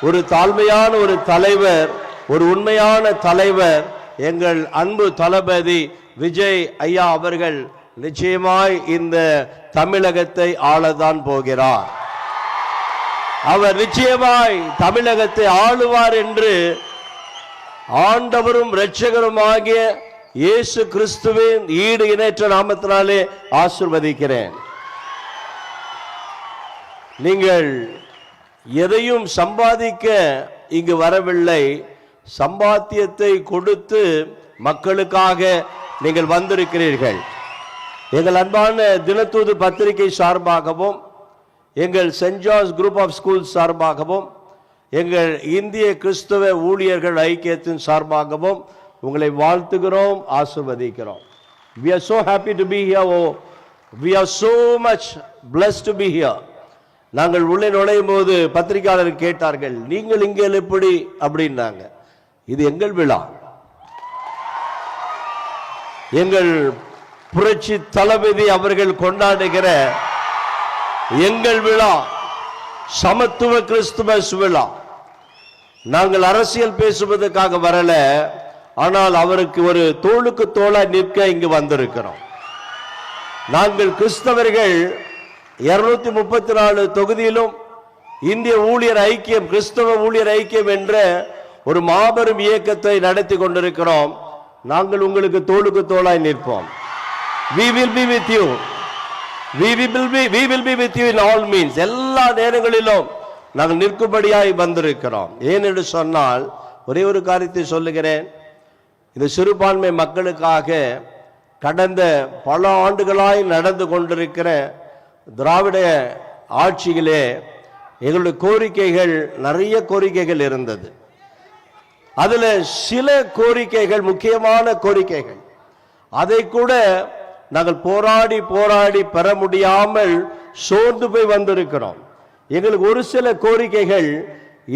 ஒரு தாழ்மையான ஒரு தலைவர், ஒரு உண்மையான தலைவர் எங்கள் அன்பு தளபதி விஜய் ஐயா அவர்கள் நிச்சயமாய் இந்த தமிழகத்தை ஆளதான் போகிறார். அவர் நிச்சயமாய் தமிழகத்தை ஆளுவார் என்று ஆண்டவரும் இரட்சகருமாகிய இயேசு கிறிஸ்துவின் ஈடு இணைற்ற நாமத்தினாலே ஆசீர்வதிக்கிறேன். நீங்கள் எதையும் சம்பாதிக்க இங்கு வரவில்லை, சம்பாத்தியத்தை கொடுத்து மக்களுக்காக நீங்கள் வந்திருக்கிறீர்கள். எங்கள் அன்பான தினத்தூது பத்திரிகை சார்பாகவும், எங்கள் Saint George group of school சார்பாகவும், எங்கள் இந்திய கிறிஸ்தவ ஊழியர்கள் ஐக்கியத்தின் சார்பாகவும் உங்களை வாழ்த்துகிறோம், ஆசீர்வதிக்கிறோம். We are so happy to be here. Oh, we are so much blessed to be here. நாங்கள் உள்ளே நுழையும் போது பத்திரிகையாளர் கேட்டார்கள், நீங்கள் இங்கே எப்படி அப்படின்னாங்க. இது எங்கள் விழா, எங்கள் புரட்சி தளபதி அவர்கள் கொண்டாடுகிற எங்கள் விழா, சமத்துவ கிறிஸ்துமஸ் விழா. நாங்கள் அரசியல் பேசுவதற்காக வரல, ஆனால் அவருக்கு ஒரு தோளுக்கு தோளா நிற்க இங்கு வந்திருக்கிறோம். நாங்கள் கிறிஸ்தவர்கள் 234 தொகுதியிலும் இந்திய ஊழியர் ஐக்கியம், கிறிஸ்தவ ஊழியர் ஐக்கியம் என்ற ஒரு மாபெரும் இயக்கத்தை நடத்தி கொண்டிருக்கிறோம். நாங்கள் உங்களுக்கு தோளுக்கு தோளாய் நிற்போம். We will be with you. We will be with you in all means. எல்லா நேரங்களிலும் நாங்கள் நிற்கும்படியாய் வந்திருக்கிறோம். ஏன் என்று சொன்னால், ஒரே ஒரு காரியத்தை சொல்லுகிறேன். இந்த சிறுபான்மை மக்களுக்காக கடந்த பல ஆண்டுகளாய் நடந்து கொண்டிருக்கிற திராவிட ஆட்சியிலே எங்களுடைய கோரிக்கைகள், நிறைய கோரிக்கைகள் இருந்தது. அதுல சில கோரிக்கைகள், முக்கியமான கோரிக்கைகள், அதை கூட நாங்கள் போராடி போராடி பெற முடியாமல் சோர்ந்து போய் வந்திருக்கிறோம். எங்களுக்கு ஒரு சில கோரிக்கைகள்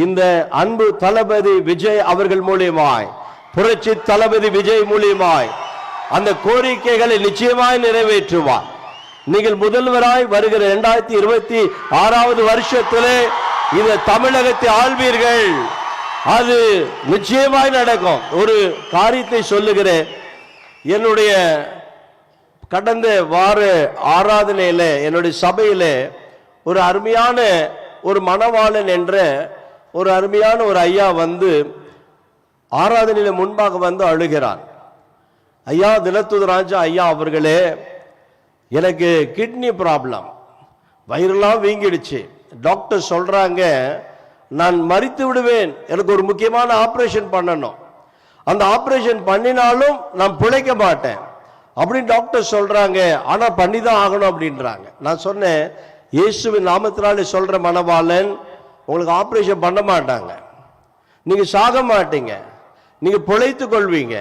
இந்த அன்பு தளபதி விஜய் அவர்கள் மூலியமாய், புரட்சி தளபதி விஜய் மூலியமாய் அந்த கோரிக்கைகளை நிச்சயமாய் நிறைவேற்றுவார். நீங்கள் முதல்வராய் வருகிற 2026வது வருஷத்திலே இந்த தமிழகத்தை ஆள்வீர்கள். அது நிச்சயமாய் நடக்கும். ஒரு காரியத்தை சொல்லுகிறேன். என்னுடைய கடந்த வார ஆராதனையில என்னுடைய சபையில ஒரு அருமையான ஒரு மணவாளன் என்ற ஒரு அருமையான ஒரு ஐயா வந்து ஆராதனையில முன்பாக வந்து அழுகிறார். ஐயா, தினத்துதராஜா ஐயா அவர்களே, எனக்கு கிட்னி ப்ராப்ளம், வயிறெல்லாம் வீங்கிடுச்சு. டாக்டர் சொல்றாங்க நான் மரித்து விடுவேன், எனக்கு ஒரு முக்கியமான ஆபரேஷன் பண்ணணும், அந்த ஆபரேஷன் பண்ணினாலும் நான் பிழைக்க மாட்டேன் அப்படின்னு டாக்டர் சொல்றாங்க. ஆனா பண்ணி தான் ஆகணும் அப்படின்றாங்க. நான் சொன்னேன், இயேசுவின் நாமத்தினாலே சொல்ற மணவாளன் உங்களுக்கு ஆபரேஷன் பண்ண மாட்டாங்க, நீங்க சாக மாட்டீங்க, நீங்க பிழைத்துக் கொள்வீங்க.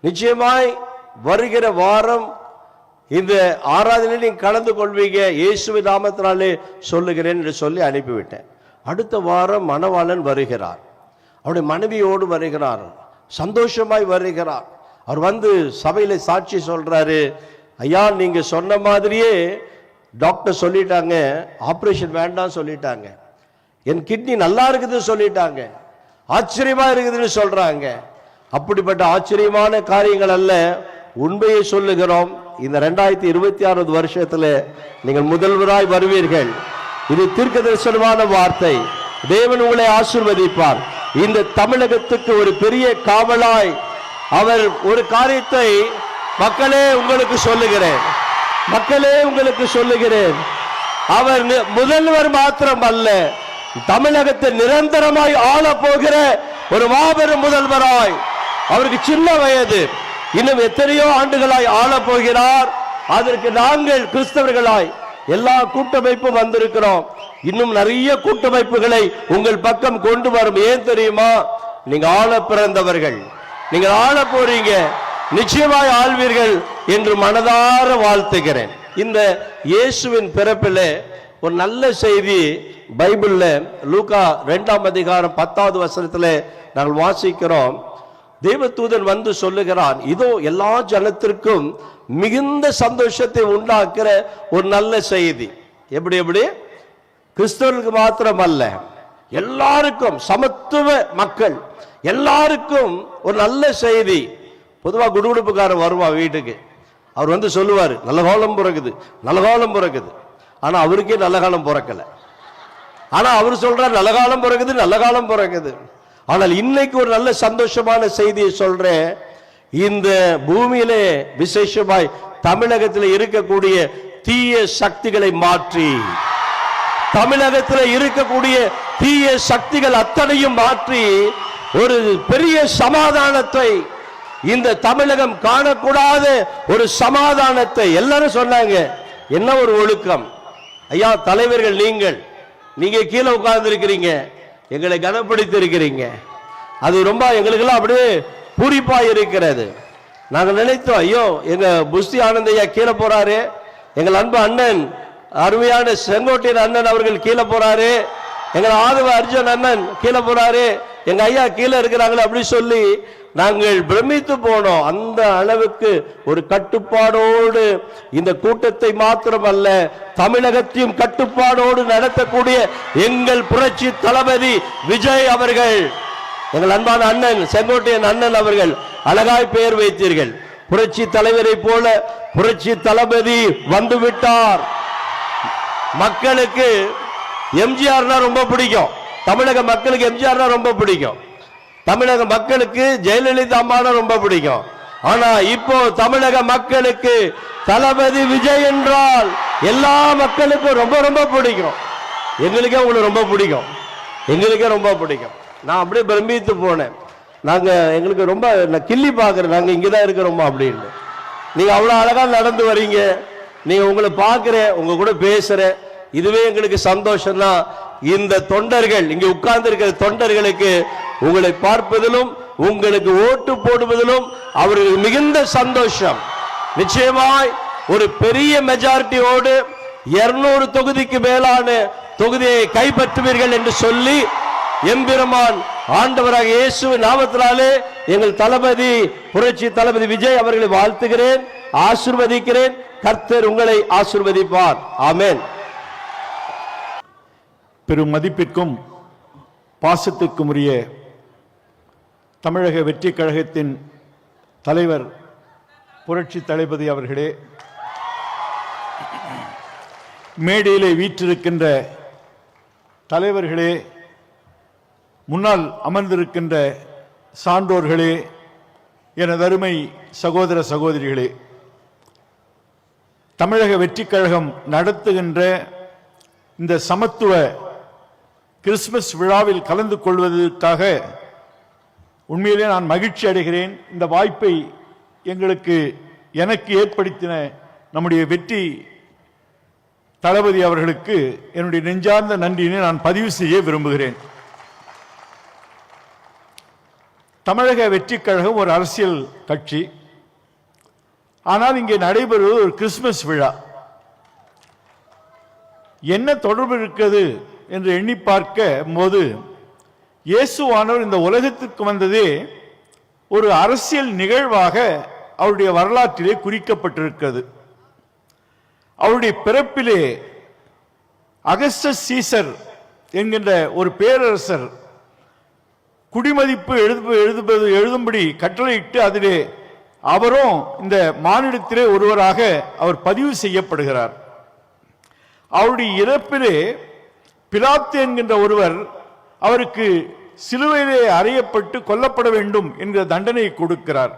நிச்சயமாய் வருகிற வாரம் இந்த ஆராதனையில் நீங்க கலந்து கொள்வீங்க, இயேசுவின் நாமத்தினாலே சொல்லுகிறேன் என்று சொல்லி அனுப்பிவிட்டேன். அடுத்த வாரம் மணவாளன் வருகிறார், அவருடைய மனைவியோடு வருகிறார், சந்தோஷமாய் வருகிறார். அவர் வந்து சபையில சாட்சி சொல்றாரு, ஐயா நீங்க சொன்ன மாதிரியே டாக்டர் சொல்லிட்டாங்க, ஆபரேஷன் வேண்டாம் சொல்லிட்டாங்க, என் கிட்னி நல்லா இருக்குதுன்னு சொல்லிட்டாங்க, ஆச்சரியமா இருக்குதுன்னு சொல்றாங்க. அப்படிப்பட்ட ஆச்சரியமான காரியங்கள் அல்ல, உண்மையை சொல்லுகிறோம். இந்த 2026வது வருஷத்துல நீங்கள் முதல்வராய் வருவீர்கள். இது தீர்க்க தரிசனமான வார்த்தை. தேவன் உங்களை ஆசீர்வதிப்பார். இந்த தமிழகத்துக்கு ஒரு பெரிய காவலாய் அவர் ஒரு காரியத்தை மக்களே உங்களுக்கு சொல்லுகிறேன், மக்களே உங்களுக்கு சொல்லுகிறேன், அவர் முதல்வர் மாத்திரம் அல்ல, தமிழகத்தை நிரந்தரமாய் ஆள போகிற ஒரு மாபெரும் முதல்வராய். அவருக்கு சின்ன வயது, இன்னும் எத்தனையோ ஆண்டுகளாய் ஆள போகிறார். அதற்கு நாங்கள் கிறிஸ்தவர்களாய் எல்லா கூட்டமைப்பும் வந்திருக்கிறோம். இன்னும் நிறைய கூட்டமைப்புகளை உங்கள் பக்கம் கொண்டு வரும். ஏன் தெரியுமா? நீங்க ஆள பிறந்தவர்கள், நீங்கள் ஆள போறீங்க, நிச்சயமாய் ஆள்வீர்கள் என்று மனதார வாழ்த்துகிறேன். இந்த இயேசுவின் பிறப்பிலே ஒரு நல்ல செய்தி பைபிள்ல லூக்கா 2ஆம் அதிகாரம் 10வது வசனத்திலே நாங்கள் வாசிக்கிறோம். தேவதூதன் வந்து சொல்லுகிறான், இதோ எல்லா ஜனத்திற்கும் மிகுந்த சந்தோஷத்தை உண்டாக்குற ஒரு நல்ல செய்தி. எப்படி எப்படி? கிறிஸ்தவர்களுக்கு மாத்திரம் அல்ல, எல்லாருக்கும், சமத்துவ மக்கள் எல்லாருக்கும் ஒரு நல்ல செய்தி. பொதுவா குடுகுடுப்புக்காரர் வருவான் வீட்டுக்கு, அவர் வந்து சொல்லுவார் நல்ல காலம் பிறகுது, நல்ல காலம் பிறகுது. ஆனா அவருக்கே நல்ல காலம் பிறக்கல. ஆனா அவர் சொல்றார் நல்ல காலம் பிறகுது, நல்ல காலம் பிறகுது. ஆனால் இன்னைக்கு ஒரு நல்ல சந்தோஷமான செய்தியை சொல்றேன். இந்த பூமியிலே விசேஷமாய் தமிழகத்தில் இருக்கக்கூடிய தீய சக்திகளை மாற்றி, தமிழகத்தில் இருக்கக்கூடிய தீய சக்திகள் அத்தனையும் மாற்றி ஒரு பெரிய சமாதானத்தை, இந்த தமிழகம் காணக்கூடாத ஒரு சமாதானத்தை. எல்லாரும் சொன்னாங்க, என்ன ஒரு ஒழுக்கம் ஐயா, தலைவர்கள் நீங்க கீழே உட்கார்ந்து இருக்கிறீங்க, எங்களை கனப்படுத்தி இருக்கிறீங்க, அது ரொம்ப எங்களுக்கெல்லாம் அப்படியே பூரிப்பா இருக்கிறது. நாங்கள் நினைத்தோம், ஐயோ எங்க புஸ்தி ஆனந்தையா கீழே போறாரு, எங்கள் அன்பு அண்ணன் அருமையான செங்கோட்டையன் அண்ணன் அவர்கள் கீழே போறாரு, எங்கள் ஆதவ அர்ஜுன் அண்ணன் கீழே போறாரு, எங்க ஐயா கீழே இருக்கிறாங்களே அப்படி சொல்லி நாங்கள் பிரமித்து போனோம். அந்த அளவுக்கு ஒரு கட்டுப்பாடோடு இந்த கூட்டத்தை மாத்திரமல்ல, தமிழகத்தையும் கட்டுப்பாடோடு நடத்தக்கூடிய எங்கள் புரட்சி தளபதி விஜய் அவர்கள், எங்கள் அன்பான அண்ணன் செங்கோட்டையன் அண்ணன் அவர்கள் அழகாய் பெயர் வைத்தீர்கள். புரட்சி தலைவரை போல புரட்சி தளபதி வந்துவிட்டார். மக்களுக்கு எம்ஜிஆர்னா ரொம்ப பிடிக்கும், தமிழக மக்களுக்கு எம்ஜிஆர்னா ரொம்ப பிடிக்கும், தமிழக மக்களுக்கு ஜெயலலிதா அம்மானா ரொம்ப பிடிக்கும். ஆனா இப்போ தமிழக மக்களுக்கு தளபதி விஜய் என்றால் எல்லா மக்களுக்கும் ரொம்ப ரொம்ப பிடிக்கும். எங்களுக்கே உங்களுக்கு ரொம்ப பிடிக்கும், எங்களுக்கே ரொம்ப பிடிக்கும். நான் அப்படியே பிரமித்து போனேன். நாங்க எங்களுக்கு ரொம்ப கிள்ளி பாக்குறேன், நாங்க இங்கதான் இருக்கிறோமா அப்படின்னு. நீங்க அவ்வளவு அழகா நடந்து வரீங்க, நீங்க உங்களை பார்க்கிறேன், உங்க கூட பேசுறேன், இதுவே எங்களுக்கு சந்தோஷம் தான். இந்த தொண்டர்கள், இங்க உட்கார்ந்து இருக்கிற தொண்டர்களுக்கு உங்களை பார்ப்பதிலும் உங்களுக்கு ஓட்டு போடுவதிலும் அவர்களுக்கு மிகுந்த சந்தோஷம். நிச்சயமாய் ஒரு பெரிய மெஜாரிட்டியோடு 200 தொகுதிக்கு மேலான தொகுதியை கைப்பற்றுவீர்கள் என்று சொல்லி எம்பெருமான் ஆண்டவராக இயேசுவின் நாமத்தினாலே எங்கள் தளபதி புரட்சி தளபதி விஜய் அவர்களை வாழ்த்துகிறேன், ஆசீர்வதிக்கிறேன். கர்த்தர் உங்களை ஆசீர்வதிப்பார். ஆமென். பெரும் மதிப்பிற்கும் பாசத்துக்கும் உரிய தமிழக வெற்றி கழகத்தின் தலைவர் புரட்சி தளபதி அவர்களே, மேடையிலே வீற்றிருக்கின்ற தலைவர்களே, முன்னால் அமர்ந்திருக்கின்ற சான்றோர்களே, எனது அருமை சகோதர சகோதரிகளே, தமிழக வெற்றி கழகம் நடத்துகின்ற இந்த சமத்துவ கிறிஸ்துமஸ் விழாவில் கலந்து கொள்வதற்காக உண்மையிலே நான் மகிழ்ச்சி அடைகிறேன். இந்த வாய்ப்பை எனக்கு ஏற்படுத்தின நம்முடைய வெற்றி தளபதி அவர்களுக்கு என்னுடைய நெஞ்சார்ந்த நன்றியினை நான் பதிவு செய்ய விரும்புகிறேன். தமிழக வெற்றி கழகம் ஒரு அரசியல் கட்சி. ஆனால் இங்கே நடைபெறுவது ஒரு கிறிஸ்துமஸ் விழா. என்ன தொடர்பு இருக்கிறது என்று எண்ணி பார்க்க போது, இயேசுவானவர் இந்த உலகத்திற்கு வந்ததே ஒரு அரசியல் நிகழ்வாக அவருடைய வரலாற்றிலே குறிக்கப்பட்டிருக்கிறது. அவருடைய பிறப்பிலே அகஸ்டஸ் சீசர் என்கின்ற ஒரு பேரரசர் குடிமதிப்பு எழுதும்படி கட்டளையிட்டு அதிலே அவரும் இந்த மானிடத்திலே ஒருவராக அவர் பதிவு செய்யப்படுகிறார். அவருடைய இறப்பிலே பிலாத்து என்கின்ற ஒருவர் அவருக்கு சிலுவையிலே அறையப்பட்டு கொல்லப்பட வேண்டும் என்கிற தண்டனையை கொடுக்கிறார்.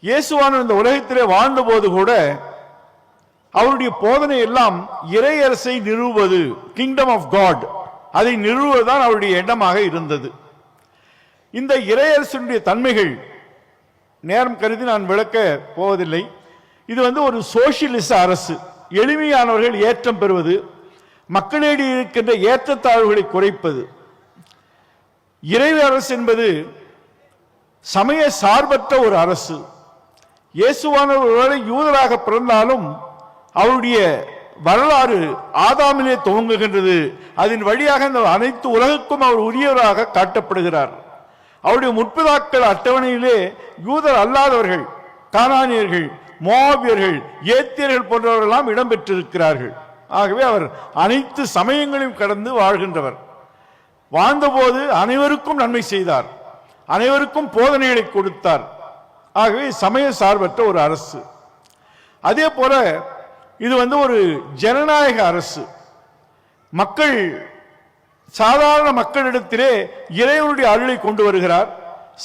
இயேசுவானவர் இந்த உலகத்திலே வாழ்ந்தபோது கூட அவருடைய போதனை எல்லாம் இறையரசை நிறுவுவது, கிங்டம் ஆஃப் காட், அதை நிறுவுவதுதான் அவருடைய எண்ணமாக இருந்தது. இந்த இறையரசனுடைய தன்மைகள் நேரம் கருதி நான் விளக்க போவதில்லை. இது ஒரு சோசியலிச அரசு. எளிமையானவர்கள் ஏற்றம் பெறுவது, மக்களிடையே இருக்கின்ற ஏற்றத்தாழ்வுகளை குறைப்பது. இறை அரசு என்பது சமய சார்பற்ற ஒரு அரசு. இயேசுவானவர் ஒருவேளை யூதராக பிறந்தாலும் அவருடைய வரலாறு ஆதாமிலே துவங்குகின்றது. அதன் வழியாக இந்த அனைத்து உலகுக்கும் அவர் உரியவராக காட்டப்படுகிறார். அவருடைய முற்பிதாக்கள் அட்டவணையிலே யூதர் அல்லாதவர்கள், கானானியர்கள், மோவாபியர்கள், ஏத்தியர்கள் போன்றவர்களெல்லாம் இடம்பெற்றிருக்கிறார்கள். ஆகவே அவர் அனைத்து சமயங்களையும் கடந்து வாழ்கின்றவர். வாழ்ந்தபோது அனைவருக்கும் நன்மை செய்தார், அனைவருக்கும் போதனைகளை கொடுத்தார். ஆகவே சமய சார்பற்ற ஒரு அரசு. அதே போல இது ஒரு ஜனநாயக அரசு. மக்கள், சாதாரண மக்களிடத்திலே இறைவனுடைய அருளை கொண்டு வருகிறார்,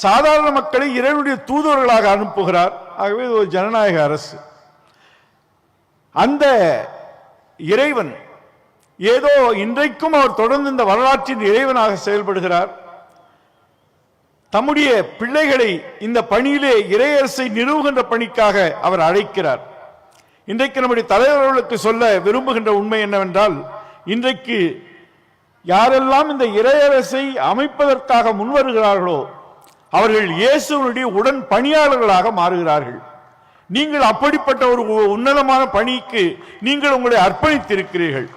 சாதாரண மக்களை இறைவனுடைய தூதுவர்களாக அனுப்புகிறார். ஆகவே இது ஒரு ஜனநாயக அரசு. அந்த இறைவன் ஏதோ இன்றைக்கும் அவர் தொடர்ந்து இந்த வரலாற்றின் இறைவனாக செயல்படுகிறார். தம்முடைய பிள்ளைகளை இந்த பணியிலே இறையரசை நிறுவுகின்ற பணிக்காக அவர் அழைக்கிறார். இன்றைக்கு நம்முடைய தலைவர்களுக்கு சொல்ல விரும்புகின்ற உண்மை என்னவென்றால், இன்றைக்கு யாரெல்லாம் இந்த இறையரசை அமைப்பதற்காக முன்வருகிறார்களோ அவர்கள் இயேசுவினுடைய உடன் பணியாளர்களாக மாறுகிறார்கள். நீங்கள் அப்படிப்பட்ட ஒரு உன்னதமான பணிக்கு நீங்கள் உங்களை அர்ப்பணித்திருக்கிறீர்கள்.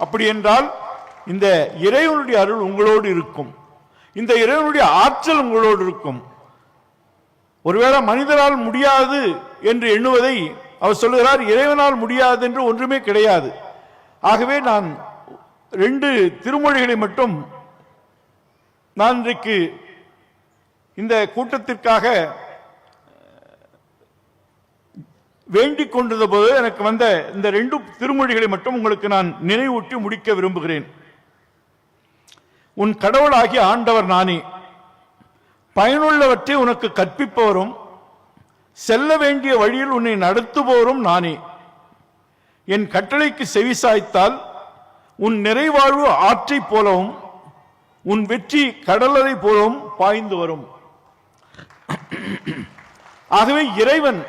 அப்படி என்றால் இந்த இறைவனுடைய அருள் உங்களோடு இருக்கும், இந்த இறைவனுடைய ஆற்றல் உங்களோடு இருக்கும். ஒருவேளை மனிதரால் முடியாது என்று எண்ணுவதை அவர் சொல்லுகிறார், இறைவனால் முடியாது என்று ஒன்றுமே கிடையாது. ஆகவே நான் 2 திருமொழிகளை மட்டும் நான் இன்றைக்கு இந்த கூட்டத்திற்காக வேண்டிக் கொண்டிருந்த போது எனக்கு வந்த இந்த 2 திருமொழிகளை மட்டும் உங்களுக்கு நான் நினைவூட்டி முடிக்க விரும்புகிறேன். உன் கடவுளாகிய ஆண்டவர் நானே, பயனுள்ளவற்றை உனக்கு கற்பிப்பவரும் செல்ல வேண்டிய வழியில் உன்னை நடத்துபவரும் நானே. என் கட்டளைக்கு செவிசாய்த்தால் உன் நிறைவாழ்வு ஆற்றை போலவும் உன் வெற்றி கடலரை போலவும் பாய்ந்து வரும். ஆகவே இறைவன்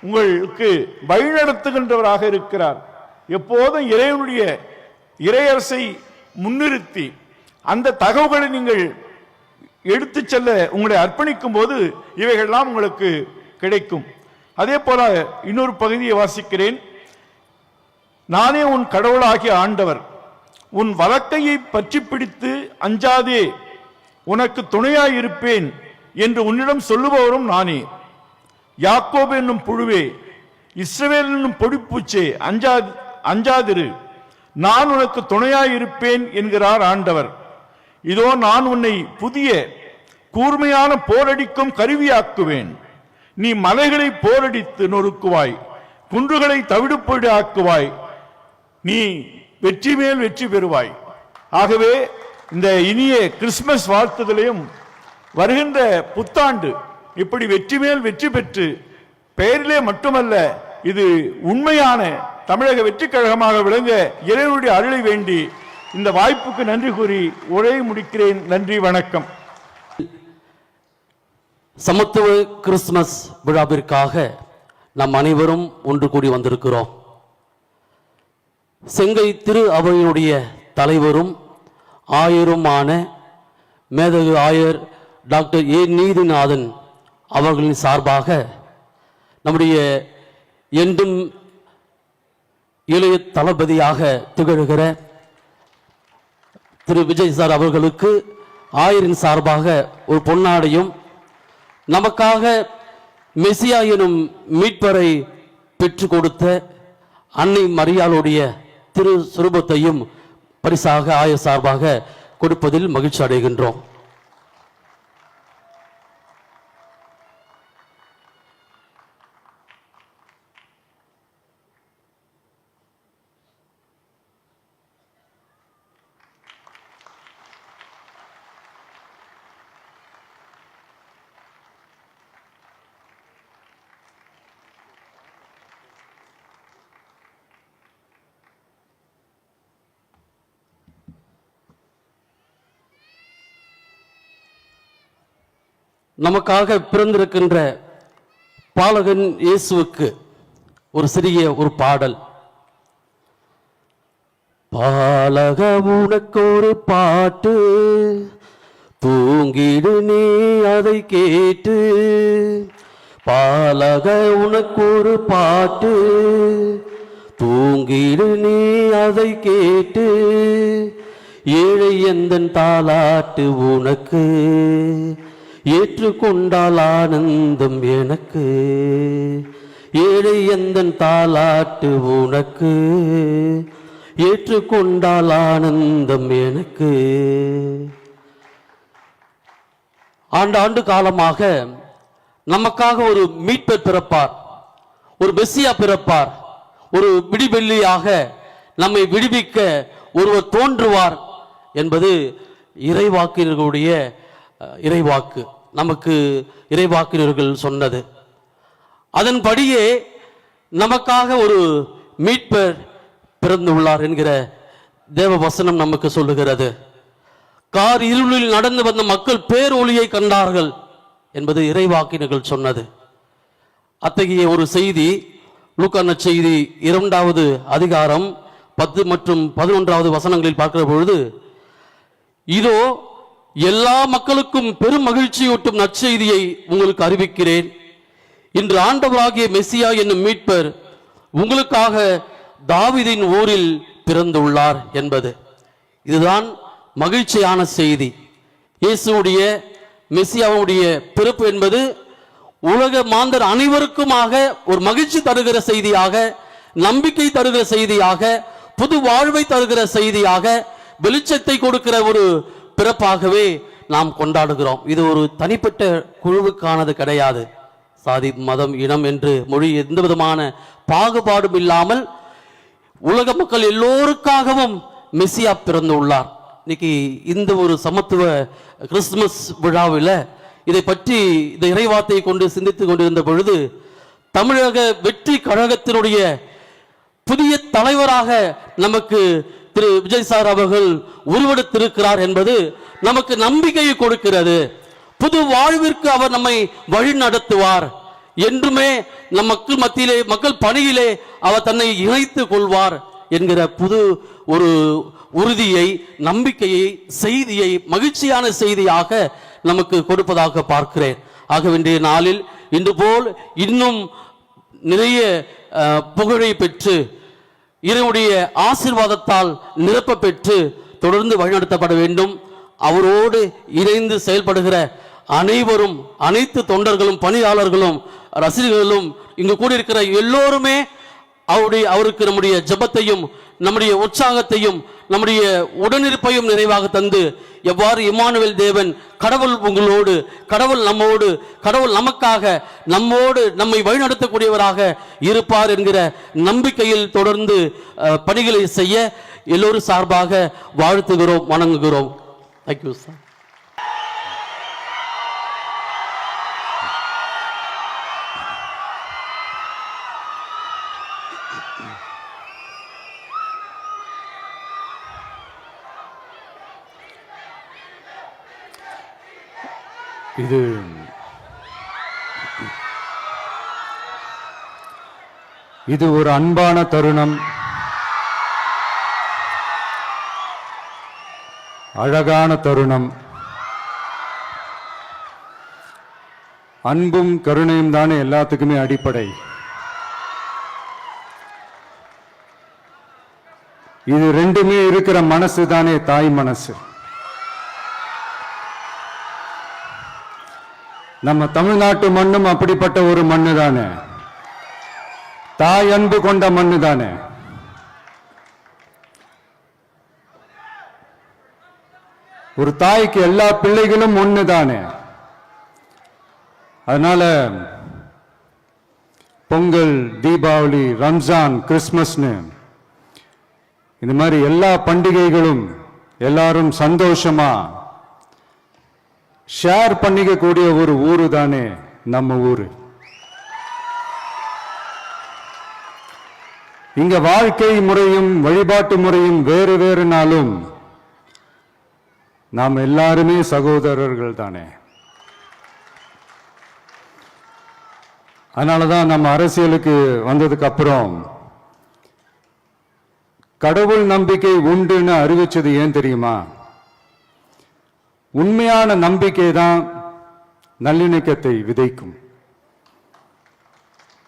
உங்களுக்கு வழிநடத்துகின்றவராக இருக்கிறார். எப்போதும் இறைவனுடைய இறையரசை முன்னிறுத்தி அந்த தகவல்களை நீங்கள் எடுத்து செல்ல உங்களை அர்ப்பணிக்கும் போது இவைகள்லாம் உங்களுக்கு கிடைக்கும். அதே போல இன்னொரு பகுதியை வாசிக்கிறேன். நானே உன் கடவுளாகிய ஆண்டவர், உன் வலக்கையை பற்றி பிடித்து அஞ்சாதே உனக்கு துணையாயிருப்பேன் என்று உன்னிடம் சொல்லுபவரும் நானே. யாக்கோபு என்னும் புழுவே, இஸ்ரவேல் என்னும் பொடிப்பூச்சே, அஞ்சாதிரு, நான் உனக்கு துணையாயிருப்பேன் என்கிறார் ஆண்டவர். இதோ நான் உன்னை புதிய கூர்மையான போரடிக்கும் கருவியாக்குவேன். நீ மலைகளை போரடித்து நொறுக்குவாய், குன்றுகளை தவிடுபொடி ஆக்குவாய், நீ வெற்றி மேல் வெற்றி பெறுவாய். ஆகவே இந்த இனிய கிறிஸ்துமஸ் வாழ்த்துதலையும் வருகின்ற புத்தாண்டு இப்படி வெற்றி மேல் வெற்றி பெற்று பெயரிலே மட்டுமல்ல, இது உண்மையான தமிழக வெற்றி கழகமாக விளங்க இறைவனுடைய அருளை வேண்டி இந்த வாய்ப்புக்கு நன்றி கூறி உரையை முடிக்கிறேன். நன்றி, வணக்கம். சமத்துவ கிறிஸ்துமஸ் விழாவிற்காக நாம் அனைவரும் ஒன்று கூடி வந்திருக்கிறோம். செங்கை திரு அவையினுடைய தலைவரும் ஆயருமான மேதகு ஆயர் டாக்டர் ஏ நீதிநாதன் அவர்களின் சார்பாக நம்முடைய என்றும் இளைய தளபதியாக திகழ்கிற திரு விஜய் சார் அவர்களுக்கு ஆயரின் சார்பாக ஒரு பொன்னாடையும், நமக்காக மெசியா எனும் மீட்பரை பெற்றுக் கொடுத்த அன்னை மரியாளுடைய திரு சுரூபத்தையும் பரிசாக ஆயர் சார்பாக கொடுப்பதில் மகிழ்ச்சி அடைகின்றோம். நமக்காக பிறந்திருக்கின்ற பாலகன் இயேசுவுக்கு ஒரு சிறிய ஒரு பாடல். பாலக உனக்கு ஒரு பாட்டு, தூங்கிடு நீ அதை கேட்டு. பாலக உனக்கு ஒரு பாட்டு, தூங்கிடு நீ அதை கேட்டு. ஏழை எந்தன் தாலாட்டு உனக்கு, ஏற்றுக்கொண்டால் ஆனந்தம் எனக்கு. ஏழை எந்தன் தாலாட்டு உனக்கு, ஏற்றுக்கொண்டால் ஆனந்தம் எனக்கு. ஆண்டாண்டு காலமாக நமக்காக ஒரு மீட்பர் பிறப்பார், ஒரு மெசியா பிறப்பார், ஒரு விடிவெள்ளியாக நம்மை விடுவிக்க ஒருவர் தோன்றுவார் என்பது இறைவாக்கினர்களுடைய இறைவாக்கு, நமக்கு இறைவாக்கினர்கள் சொன்னது. அதன்படியே நமக்காக ஒரு மீட்பர் பிறந்துள்ளார் என்கிற தேவ வசனம் நமக்கு சொல்லுகிறது. கார் இருளில் நடந்து வந்த மக்கள் பேரொளியை கண்டார்கள் என்பது இறைவாக்கினர்கள் சொன்னது. அத்தகைய ஒரு செய்தி லூக்கா நற்செய்தி 2வது அதிகாரம் 10 மற்றும் 11வது வசனங்களில் பார்க்கிற பொழுது, இதோ எல்லா மக்களுக்கும் பெரும் மகிழ்ச்சியூட்டும் நற்செய்தியை உங்களுக்கு அறிவிக்கிறேன். இன்று ஆண்டவராகிய மெசியா என்னும் மீட்பர் உங்களுக்காக தாவீதின் ஊரில் பிறந்துள்ளார் என்பது. இதுதான் மகிழ்ச்சியான செய்தி. இயேசுடைய மெசியாவுடைய பிறப்பு என்பது உலக மாந்தர் அனைவருக்குமாக ஒரு மகிழ்ச்சி தருகிற செய்தியாக, நம்பிக்கை தருகிற செய்தியாக, புது வாழ்வை தருகிற செய்தியாக, வெளிச்சத்தை கொடுக்கிற ஒரு பிறப்பாகவே நாம் கொண்டாடுகிறோம். இது ஒரு தனிப்பட்ட குழுவுக்கானது கிடையாது. சாதி, மதம், இனம் என்று மொழி எந்த விதமான பாகுபாடும் இல்லாமல் உலக மக்கள் எல்லோருக்காகவும் மெசியா பிறந்துள்ளார். இன்னைக்கு இந்த ஒரு சமத்துவ கிறிஸ்துமஸ் விழாவில் இதை பற்றி இந்த இறைவார்த்தையை கொண்டு சிந்தித்துக் கொண்டிருந்த பொழுது, தமிழக வெற்றி கழகத்தினுடைய புதிய தலைவராக நமக்கு திரு விஜய் சார் அவர்கள் உருவெடுத்திருக்கிறார் என்பது நமக்கு நம்பிக்கையை கொடுக்கிறது. புது வாழ்விற்கு அவர் நம்மை வழி நடத்துவார். என்றுமே நம் மக்கள் மத்தியிலே, மக்கள் பணியிலே அவர் தன்னை இணைத்துக் கொள்வார் என்கிற புது ஒரு உறுதியை, நம்பிக்கையை, செய்தியை, மகிழ்ச்சியான செய்தியாக நமக்கு கொடுப்பதாக பார்க்கிறேன். ஆக வேண்டிய நாளில் இன்று போல் இன்னும் நிறைய புகழை பெற்று இறைவனுடைய ஆசீர்வாதத்தால் நிரப்ப பெற்று தொடர்ந்து வழிநடத்தப்பட வேண்டும். அவரோடு இணைந்து செயல்படுகிற அனைவரும், அனைத்து தொண்டர்களும், பணியாளர்களும், ரசிகர்களும், இங்கு கூடியிருக்கிற எல்லோருமே அவருக்கு நம்முடைய ஜெபத்தையும் நம்முடைய உற்சாகத்தையும் நம்முடைய உடனிருப்பையும் நிறைவாக தந்து, எவ்வாறு இம்மானுவேல் தேவன் கடவுள் உங்களோடு, கடவுள் நம்மோடு, கடவுள் நமக்காக, நம்மோடு நம்மை வழிநடத்தக்கூடியவராக இருப்பார் என்கிற நம்பிக்கையில் தொடர்ந்து பணிகளை செய்ய எல்லோரும் சார்பாக வாழ்த்துகிறோம், வணங்குகிறோம். Thank you sir. இது ஒரு அன்பான தருணம், அழகான தருணம். அன்பும் கருணையும் தானே எல்லாத்துக்குமே அடிப்படை. இது ரெண்டுமே இருக்கிற மனசு தானே தாய் மனசு. நம்ம தமிழ்நாட்டு மண்ணும் அப்படிப்பட்ட ஒரு மண்ணு தானே, தாய் அன்பு கொண்ட மண்ணு தானே. ஒரு தாய்க்கு எல்லா பிள்ளைகளும் ஒண்ணு தானே. அதனால பொங்கல், தீபாவளி, ரம்ஜான், கிறிஸ்மஸ்னு இந்த மாதிரி எல்லா பண்டிகைகளும் எல்லாரும் சந்தோஷமா ஷேர் பண்ணிக்க கூடிய ஒரு ஊரு தானே நம்ம ஊரு. இங்க வாழ்க்கை முறையும் வழிபாட்டு முறையும் வேறு வேறுனாலும் நாம் எல்லாருமே சகோதரர்கள் தானே. அதனாலதான் நம்ம அரசியலுக்கு வந்ததுக்கு அப்புறம் கடவுள் நம்பிக்கை உண்டுன்னு அறிவிச்சது ஏன் தெரியுமா? உண்மையான நம்பிக்கை தான் நல்லிணக்கத்தை விதைக்கும்,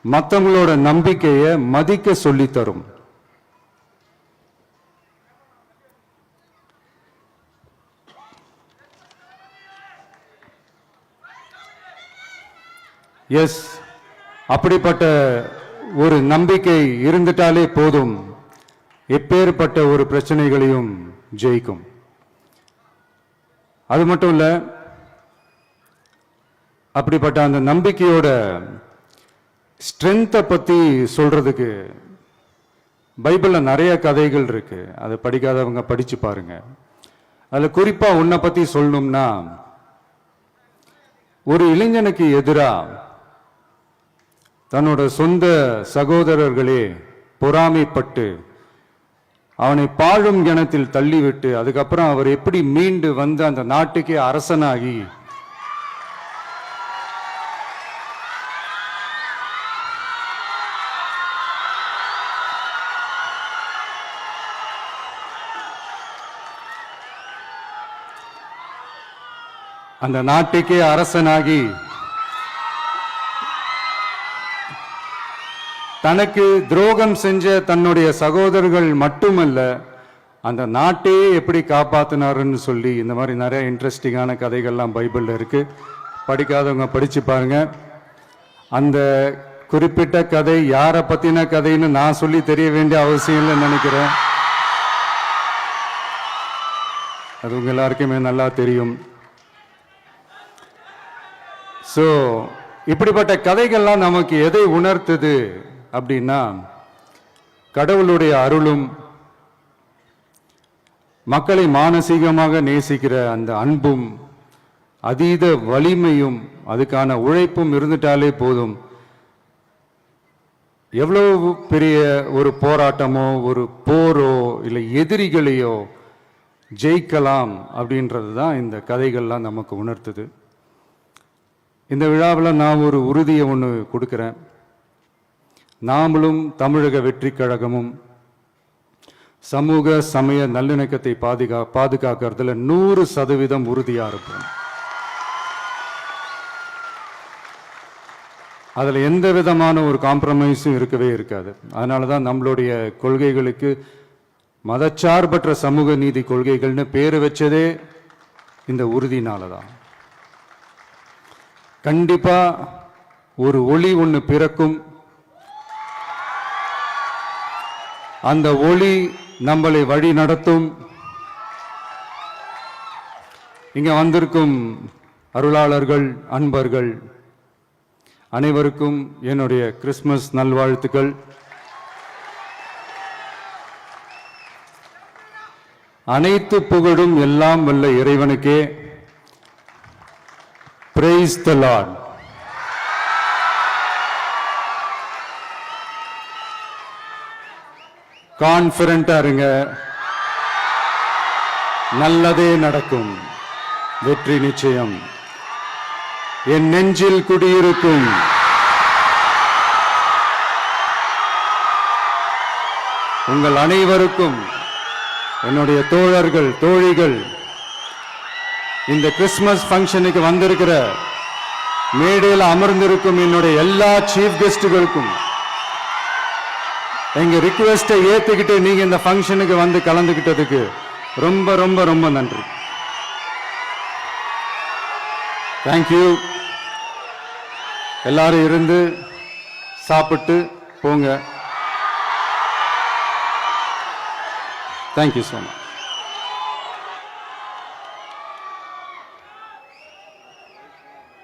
மற்றவங்களோட நம்பிக்கையை மதிக்க சொல்லி தரும். எஸ், அப்படிப்பட்ட ஒரு நம்பிக்கை இருந்துட்டாலே போதும், எப்பேற்பட்ட ஒரு பிரச்சனைகளையும் ஜெயிக்கும். அது மட்டும் இல்ல, அப்படிப்பட்ட அந்த நம்பிக்கையோட ஸ்ட்ரென்த்தை பத்தி சொல்றதுக்கு பைபிள்ல நிறைய கதைகள் இருக்கு. அதை படிக்காதவங்க படிச்சு பாருங்க. அதுல குறிப்பா உன்னை பத்தி சொல்லணும்னா, ஒரு இளைஞனுக்கு எதிரா தன்னோட சொந்த சகோதரர்களே பொறாமைப்பட்டு அவனை பாழும் கிணத்தில் தள்ளிவிட்டு, அதுக்கப்புறம் அவர் எப்படி மீண்டு வந்து அந்த நாட்டுக்கே அரசனாகி அந்த நாட்டுக்கே அரசனாகி தனக்கு துரோகம் செஞ்ச தன்னுடைய சகோதரர்கள் மட்டுமல்ல, அந்த நாட்டையே எப்படி காப்பாத்தினாருன்னு சொல்லி இந்த மாதிரி நிறைய இன்ட்ரெஸ்டிங்கான கதைகள்லாம் பைபிள்ல இருக்கு. படிக்காதவங்க படிச்சு பாருங்க. அந்த குறிப்பிட்ட கதை யாரை பத்தின கதைன்னு நான் சொல்லி தெரிய வேண்டிய அவசியம் இல்லைன்னு நினைக்கிறேன். அது உங்க எல்லாருக்குமே நல்லா தெரியும். ஸோ இப்படிப்பட்ட கதைகள்லாம் நமக்கு எதை உணர்த்துது அப்படின்னா, கடவுளுடைய அருளும் மக்களை மானசீகமாக நேசிக்கிற அந்த அன்பும் அதீத வலிமையும் அதுக்கான உழைப்பும் இருந்துட்டாலே போதும், எவ்வளவு பெரிய ஒரு போராட்டமோ ஒரு போரோ இல்லை எதிரிகளையோ ஜெயிக்கலாம் அப்படின்றது தான் இந்த கதைகள்லாம் நமக்கு உணர்த்துது. இந்த விழாவில் நான் ஒரு உறுதியை ஒன்று கொடுக்குறேன். நாமளும் தமிழக வெற்றி கழகமும் சமூக சமய நல்லிணக்கத்தை பாதுகாக்கிறதுல 100% உறுதியா இருப்போம். அதுல எந்த விதமான ஒரு காம்ப்ரமைஸும் இருக்கவே இருக்காது. அதனாலதான் நம்மளுடைய கொள்கைகளுக்கு மதச்சார்பற்ற சமூக நீதி கொள்கைகள்னு பேரு வச்சதே இந்த உறுதினால தான். கண்டிப்பா ஒரு ஒளி ஒன்று பிறக்கும். அந்த ஒளி நம்மளை வழி நடத்தும். இங்க வந்திருக்கும் அருளாளர்கள், அன்பர்கள் அனைவருக்கும் என்னுடைய கிறிஸ்துமஸ் நல்வாழ்த்துக்கள். அனைத்து புகழும் எல்லாம் வல்ல இறைவனுக்கே. Praise the Lord. கான்ஃபிடென்ட்டா இருங்க, நல்லதே நடக்கும், வெற்றி நிச்சயம். என் நெஞ்சில் குடியிருக்கும் உங்கள் அனைவருக்கும், என்னுடைய தோழர்கள், தோழிகள், இந்த கிறிஸ்துமஸ் ஃபங்க்ஷனுக்கு வந்திருக்கிற மேடையில் அமர்ந்திருக்கும் என்னுடைய எல்லா சீஃப் கெஸ்டுகளுக்கும் எங்க ரிக்வெஸ்டை ஏத்துக்கிட்டு நீங்க இந்த ஃபங்க்ஷனுக்கு வந்து கலந்துக்கிட்டதுக்கு ரொம்ப ரொம்ப ரொம்ப நன்றி. தேங்க்யூ. எல்லாரும் இருந்து சாப்பிட்டு போங்க. Thank you so much.